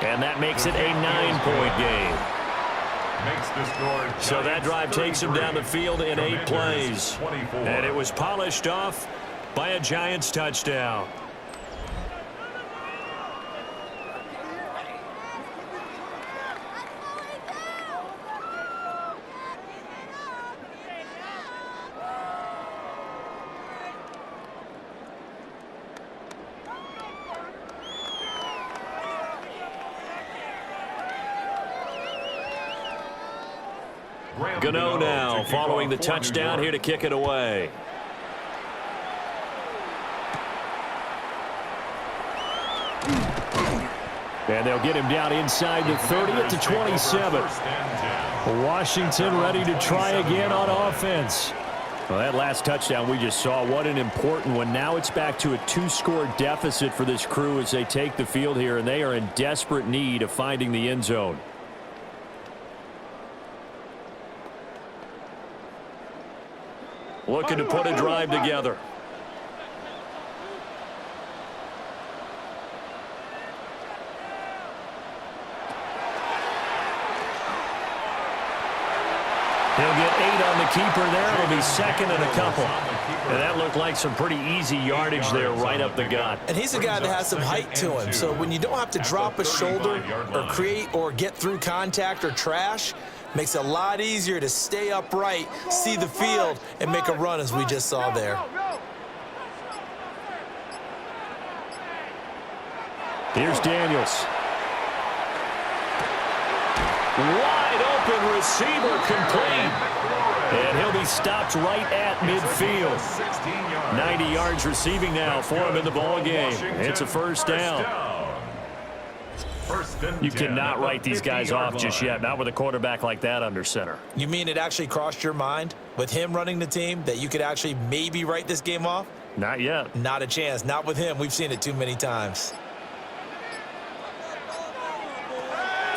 And that makes it a 9-point game. So that drive takes him down the field in 8 plays. And it was polished off by a Giants touchdown. Gano now following the touchdown here to kick it away. And they'll get him down inside the 30 at the 27. Washington ready to try again on offense. Well, that last touchdown we just saw, what an important one. Now it's back to a 2-score deficit for this crew as they take the field here, and they are in desperate need of finding the end zone. Looking to put a drive together. He'll get 8 on the keeper there. It'll be second and a couple. And that looked like some pretty easy yardage there right up the gut. And he's a guy that has some height to him. So when you don't have to drop a shoulder or create or get through contact or trash, makes it a lot easier to stay upright, see the field, and make a run as we just saw there. Here's Daniels. Wide open receiver complete. And he'll be stopped right at midfield. 90 yards receiving now for him in the ball game. It's a first down. You cannot write these guys off just yet, not with a quarterback like that under center. You mean it actually crossed your mind with him running the team that you could actually maybe write this game off? Not yet. Not a chance. Not with him. We've seen it too many times.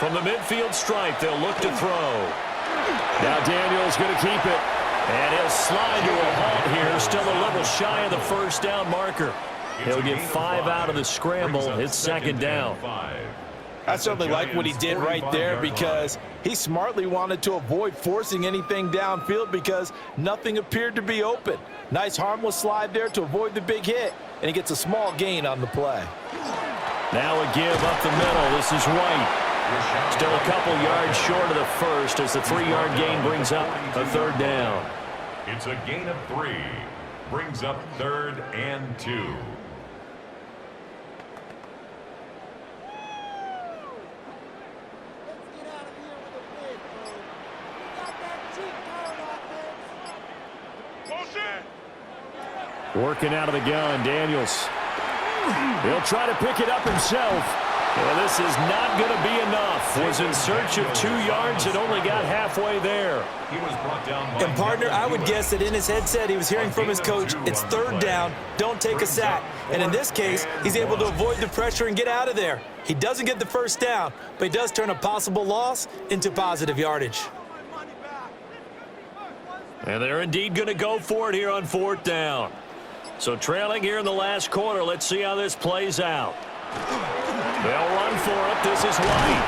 From the midfield stripe, they'll look to throw. Now Daniels going to keep it. And he'll slide to a halt here. Still a little shy of the first down marker. He'll get 5 out of the scramble. It's second down. I certainly like what he did right there because he smartly wanted to avoid forcing anything downfield because nothing appeared to be open. Nice harmless slide there to avoid the big hit, and he gets a small gain on the play. Now a give up the middle. This is White. Still a couple yards short of the first as the 3-yard gain brings up a third down. It's a gain of 3. Brings up 3rd and 2. Working out of the gun, Daniels. He'll try to pick it up himself. Well, this is not going to be enough. Was in search of 2 yards and only got halfway there. He was brought down by and partner, I would guess that in his headset he was hearing from his coach, it's 3rd down, don't take a sack. And in this case, he's able to avoid the pressure and get out of there. He doesn't get the first down, but he does turn a possible loss into positive yardage. And they're indeed going to go for it here on 4th down. So trailing here in the last quarter, let's see how this plays out. They'll run for it. This is White.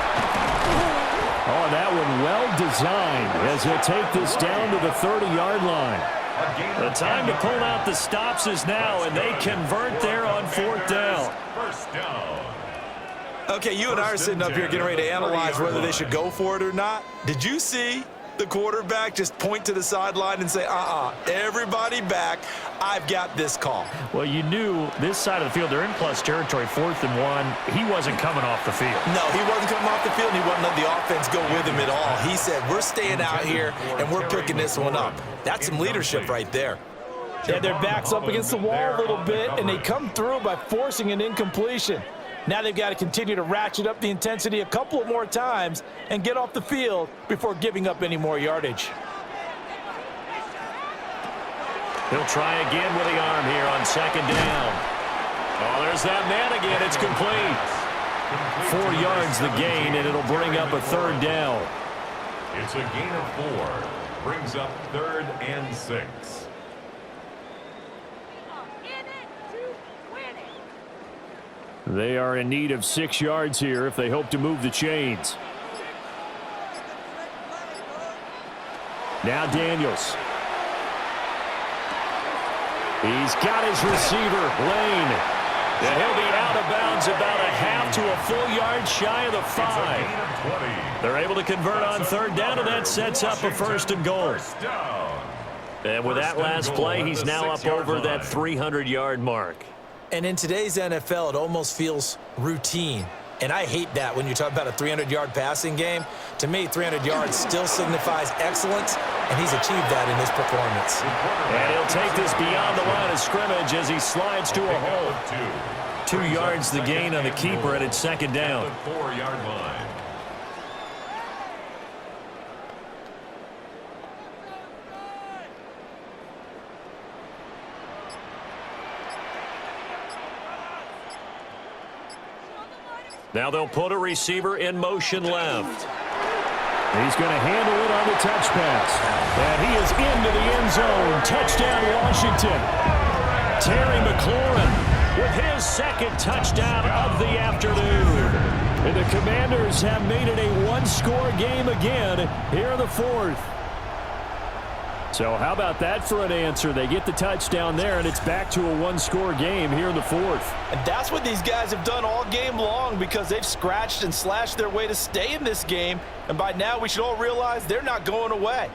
Oh, that one well designed as he'll take this down to the 30-yard line. The time to pull out the stops is now, and they convert there on 4th down. First down. Okay, you and I are sitting up here getting ready to analyze whether they should go for it or not. Did you see the quarterback just point to the sideline and say, everybody back, I've got this call? Well, you knew this side of the field, they're in plus territory, 4th and 1. He wasn't coming off the field. No, he wasn't coming off the field, and he wasn't letting the offense go with him at all. He said, we're staying out here, and we're picking this one up. That's some leadership right there. They had their backs up against the wall a little bit, and they come through by forcing an incompletion. Now they've got to continue to ratchet up the intensity a couple of more times and get off the field before giving up any more yardage. He'll try again with the arm here on 2nd down. Oh, there's that man again. It's complete. 4 yards the gain, and it'll bring up a 3rd down. It's a gain of 4. Brings up 3rd and 6. They are in need of 6 yards here if they hope to move the chains. Now Daniels. He's got his receiver, Lane. And he'll be out of bounds about a half to a full yard shy of the 5. They're able to convert on 3rd down, and that sets up a 1st and goal. And with that last play, he's now up over that 300-yard mark. And in today's NFL, it almost feels routine. And I hate that when you talk about a 300-yard passing game. To me, 300 yards still signifies excellence, and he's achieved that in his performance. And he'll take this beyond the line of scrimmage as he slides to a hole. 2 yards the gain on the keeper, and it's 2nd down. 4-yard line. Now they'll put a receiver in motion left. He's going to handle it on the touch pass. And he is into the end zone. Touchdown, Washington. Terry McLaurin with his second touchdown of the afternoon. And the Commanders have made it a one-score game again here in the fourth. So how about that for an answer? They get the touchdown there, and it's back to a one-score game here in the fourth. And that's what these guys have done all game long because they've scratched and slashed their way to stay in this game. And by now, we should all realize they're not going away.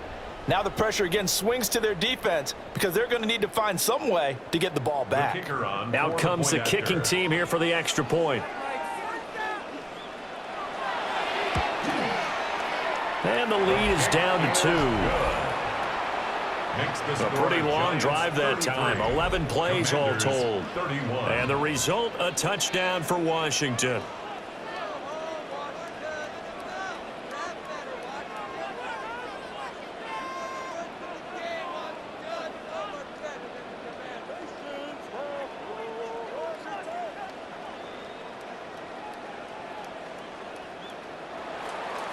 Now the pressure again swings to their defense because they're going to need to find some way to get the ball back. Out comes the kicking team here for the extra point. And the lead is down to 2. A pretty long drive that time. 11 plays all told. And the result, a touchdown for Washington.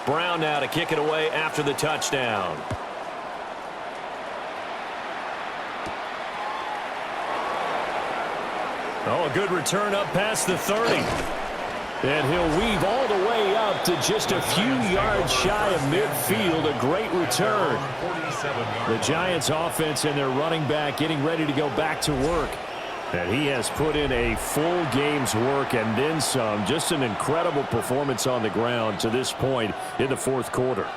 Brown now to kick it away after the touchdown. Oh, a good return up past the 30. And he'll weave all the way up to just a few yards shy of midfield. A great return. The Giants offense and their running back getting ready to go back to work. And he has put in a full game's work and then some. Just an incredible performance on the ground to this point in the fourth quarter.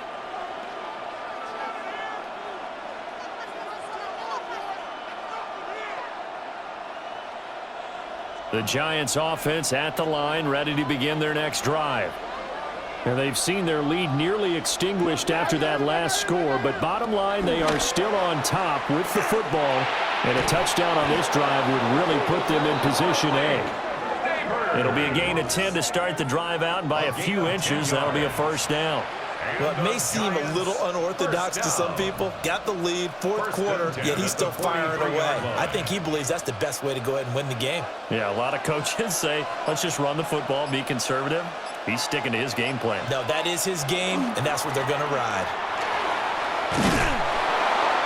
The Giants offense at the line, ready to begin their next drive. And they've seen their lead nearly extinguished after that last score, but bottom line, they are still on top with the football, and a touchdown on this drive would really put them in position A. It'll be a gain of 10 to start the drive out, and by a few inches, that'll be a first down. Well, it may seem a little unorthodox to some people. Got the lead, fourth quarter, yet he's still firing away. I think he believes that's the best way to go ahead and win the game. Yeah, a lot of coaches say, let's just run the football, be conservative. He's sticking to his game plan. No, that is his game, and that's what they're going to ride.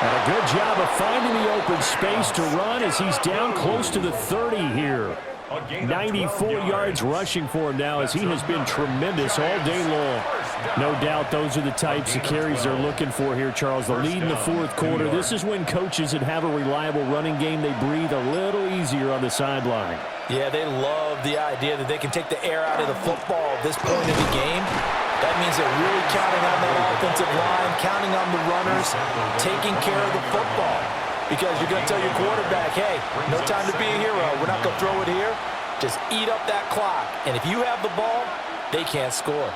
And a good job of finding the open space to run as he's down close to the 30 here. 94 yards rushing for him now as he has been tremendous all day long. No doubt those are the types of carries they're looking for here, Charles. The lead in the fourth quarter. This is when coaches that have a reliable running game, they breathe a little easier on the sideline. Yeah, they love the idea that they can take the air out of the football at this point in the game. That means they're really counting on that offensive line, counting on the runners, taking care of the football. Because you're going to tell your quarterback, hey, no time to be a hero. We're not going to throw it here. Just eat up that clock. And if you have the ball, they can't score.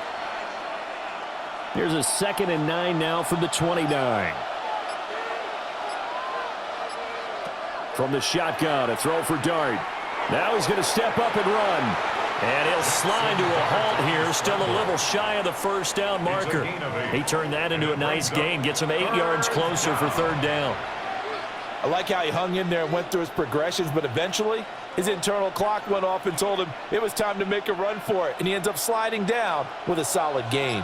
Here's a 2nd and 9 now from the 29. From the shotgun, a throw for Dart. Now he's going to step up and run. And he'll slide to a halt here, still a little shy of the first down marker. He turned that into a nice gain, gets him 8 yards closer for third down. I like how he hung in there and went through his progressions, but eventually his internal clock went off and told him it was time to make a run for it, and he ends up sliding down with a solid gain.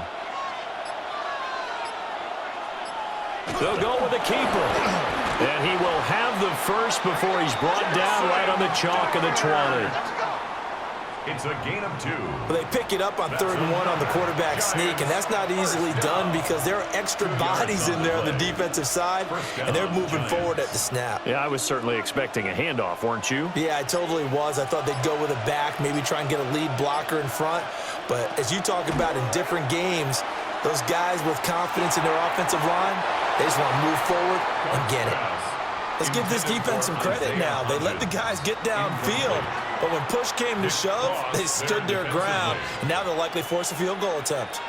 They'll go with a keeper. And he will have the first before he's brought down right on the chalk of the 20. It's a gain of 2. Well, they pick it up on 3rd and 1 on the quarterback sneak, and that's not easily done because there are extra bodies in there on the defensive side, and they're moving forward at the snap. Yeah, I was certainly expecting a handoff, weren't you? Yeah, I totally was. I thought they'd go with a back, maybe try and get a lead blocker in front. But as you talk about in different games, those guys with confidence in their offensive line, they just want to move forward and get it. Let's give this defense some credit now. They let the guys get downfield, but when push came to shove, they stood their ground, and now they'll likely force a field goal attempt.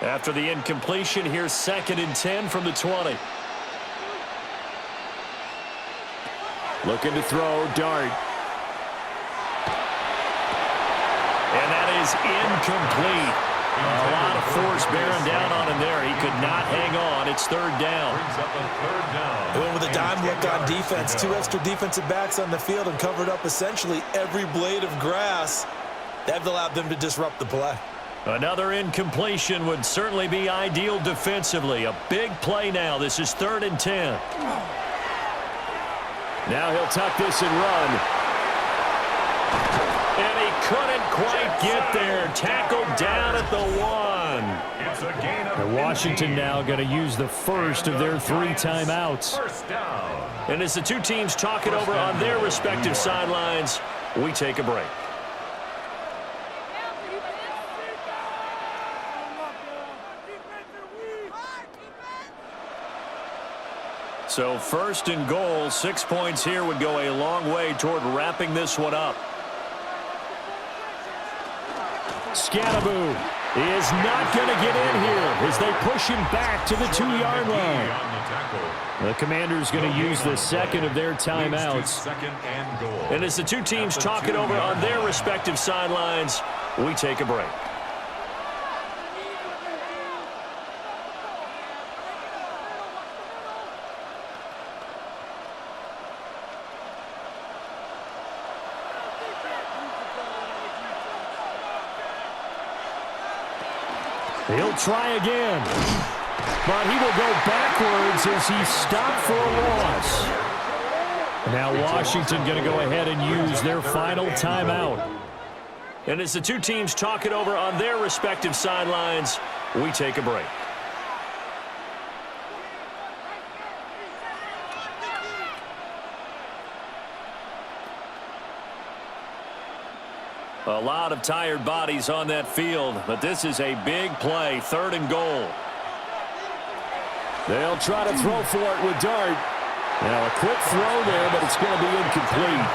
After the incompletion, here's 2nd and 10 from the 20. Looking to throw, Dart. And that is incomplete. A lot of force bearing down on him there. He could not hang on. It's It's third down. Brings up a third down. They went with a dime look on defense. 2 extra defensive backs on the field and covered up essentially every blade of grass. That allowed them to disrupt the play. Another incompletion would certainly be ideal defensively. A big play now. This is 3rd and 10. Now he'll tuck this and run. And he couldn't quite get there. Tackled down at the 1. It's a gain of And Washington now going to use the first of their 3 timeouts. First down. And as the two teams talk it over on their respective sidelines, we take a break. So 1st and goal, 6 points here would go a long way toward wrapping this one up. Scattaboo is not going to get in here as they push him back to the 2-yard line. The Commanders going to use the second of their timeouts. Second and goal. And as the two teams talk it over on their respective sidelines, we take a break. He'll try again, but he will go backwards as he's stopped for a loss. Now Washington going to go ahead and use their final timeout. And as the two teams talk it over on their respective sidelines, we take a break. A lot of tired bodies on that field, but this is a big play, 3rd and goal. They'll try to throw for it with Dart. Now a quick throw there, but it's going to be incomplete.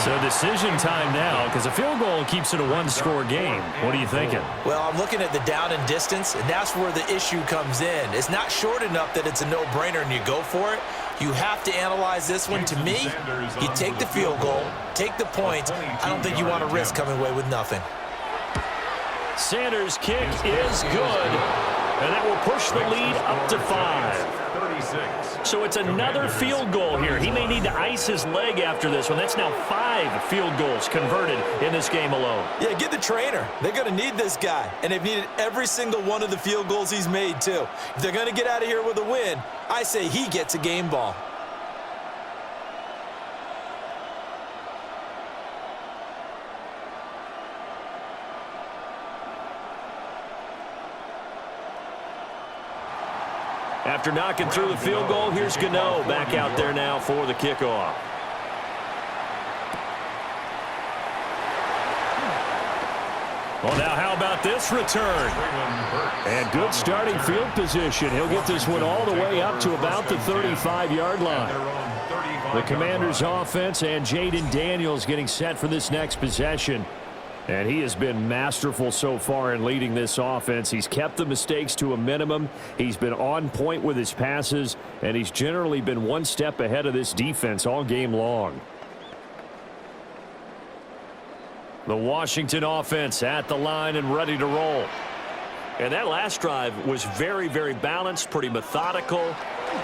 So decision time now, because a field goal keeps it a 1-score game. What are you thinking? Well, I'm looking at the down and distance, and that's where the issue comes in. It's not short enough that it's a no-brainer and you go for it. You have to analyze this one. To me, you take the field goal, take the points. I don't think you want to risk coming away with nothing. Sanders' kick is good, and that will push the lead up to 5. 36. So it's another field goal here. He may need to ice his leg after this one. That's now 5 field goals converted in this game alone. Yeah, get the trainer. They're going to need this guy, and they've needed every single one of the field goals he's made, too. If they're going to get out of here with a win, I say he gets a game ball. After knocking through the field goal, here's Gano back out there now for the kickoff. Well, now how about this return? And good starting field position. He'll get this one all the way up to about the 35-yard line. The Commanders' offense and Jaden Daniels getting set for this next possession. And he has been masterful so far in leading this offense. He's kept the mistakes to a minimum. He's been on point with his passes, and he's generally been one step ahead of this defense all game long. The Washington offense at the line and ready to roll. And that last drive was very, very balanced, pretty methodical.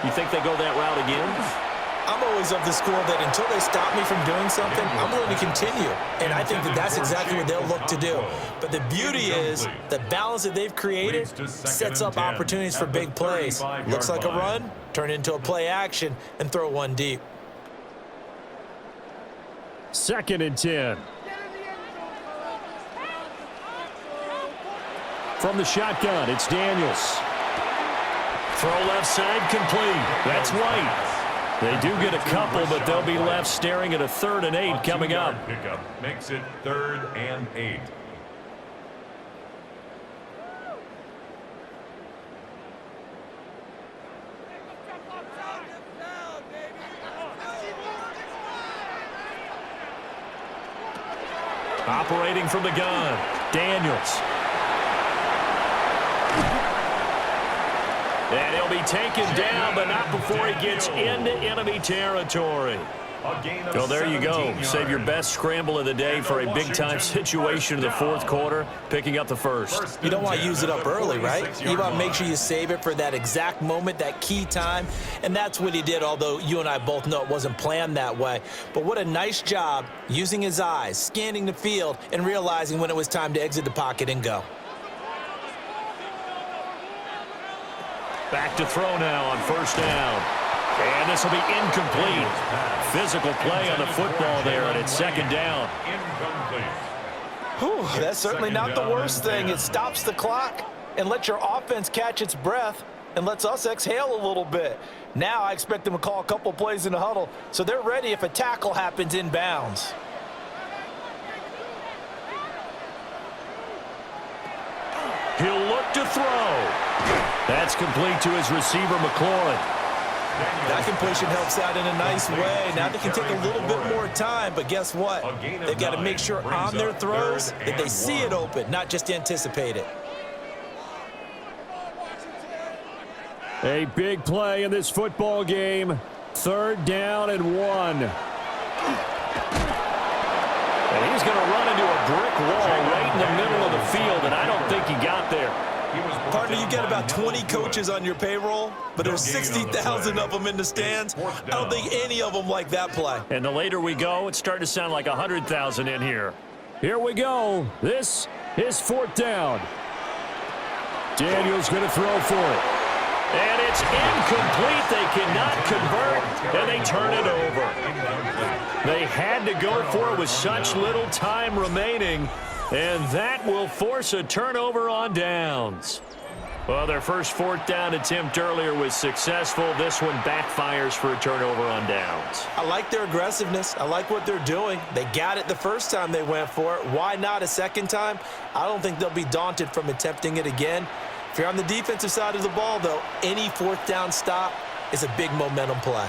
You think they go that route again? I'm always of the school that until they stop me from doing something, I'm willing to continue. And I think that that's exactly what they'll look to do. But the beauty is the balance that they've created sets up opportunities for big plays. Looks like a run, turn into a play action, and throw one deep. 2nd and 10. From the shotgun, it's Daniels. Throw left side complete. That's White. They do get a couple, but they'll be left staring at a 3rd and 8 coming up. Pickup makes it 3rd and 8. Operating from the gun, Daniels. And he'll be taken down, but not before he gets into enemy territory. A gain of Well, there you go. 17 Save your yards. best scramble of the day for a big-time situation in the fourth quarter, picking up the first. You don't want to use it up early, right? You want to make sure you save it for that exact moment, that key time. And that's what he did, although you and I both know it wasn't planned that way. But what a nice job using his eyes, scanning the field, and realizing when it was time to exit the pocket and go. Back to throw now on first down. And this will be incomplete. Physical play on the football there, and it's second down. Incomplete. Whew, that's certainly not the worst thing. It stops the clock and lets your offense catch its breath and lets us exhale a little bit. Now I expect them to call a couple plays in the huddle so they're ready if a tackle happens in bounds. He'll look to throw. That's complete to his receiver, McLaurin. That completion helps out in a nice way. Now they can take a little bit more time, but guess what? They've got to make sure on their throws that they see it open, not just anticipate it. A big play in this football game. Third down and 1. And he's going to run into a brick wall right in the middle of the field, and I don't think he got there. Partner, you got about 20 coaches on your payroll, but there's 60,000 of them in the stands. I don't think any of them like that play. And the later we go, it's starting to sound like 100,000 in here. Here we go. This is fourth down. Daniel's going to throw for it. And it's incomplete. They cannot convert, and they turn it over. They had to go for it with such little time remaining, and that will force a turnover on downs. Well, their first fourth down attempt earlier was successful. This one backfires for a turnover on downs. I like their aggressiveness. I like what they're doing. They got it the first time they went for it. Why not a second time? I don't think they'll be daunted from attempting it again. If you're on the defensive side of the ball, though, any fourth down stop is a big momentum play.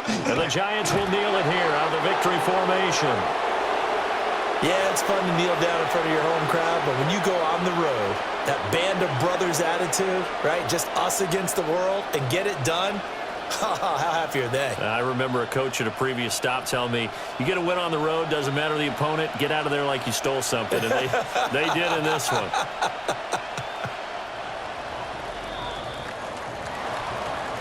And the Giants will kneel it here out of the victory formation. Yeah, it's fun to kneel down in front of your home crowd, but when you go on the road, that band of brothers attitude, right, just us against the world, and get it done, how happy are they? I remember a coach at a previous stop telling me, you get a win on the road, doesn't matter the opponent, get out of there like you stole something, and they did in this one.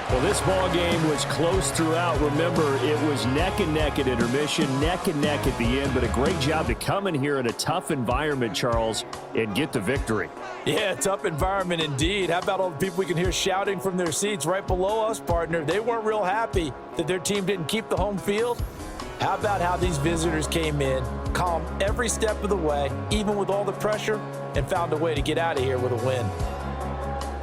Well, this ball game was close throughout. Remember, it was neck and neck at intermission, neck and neck at the end, but a great job to come in here in a tough environment, Charles, and get the victory. Yeah, tough environment indeed. How about all the people we can hear shouting from their seats right below us, partner? They weren't real happy that their team didn't keep the home field. How about how these visitors came in, calm every step of the way, even with all the pressure, and found a way to get out of here with a win.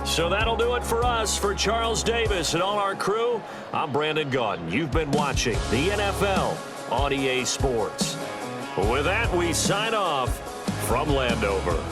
So that'll do it for us. For Charles Davis and all our crew, I'm Brandon Gaudin. You've been watching the NFL on EA Sports. With that, we sign off from Landover.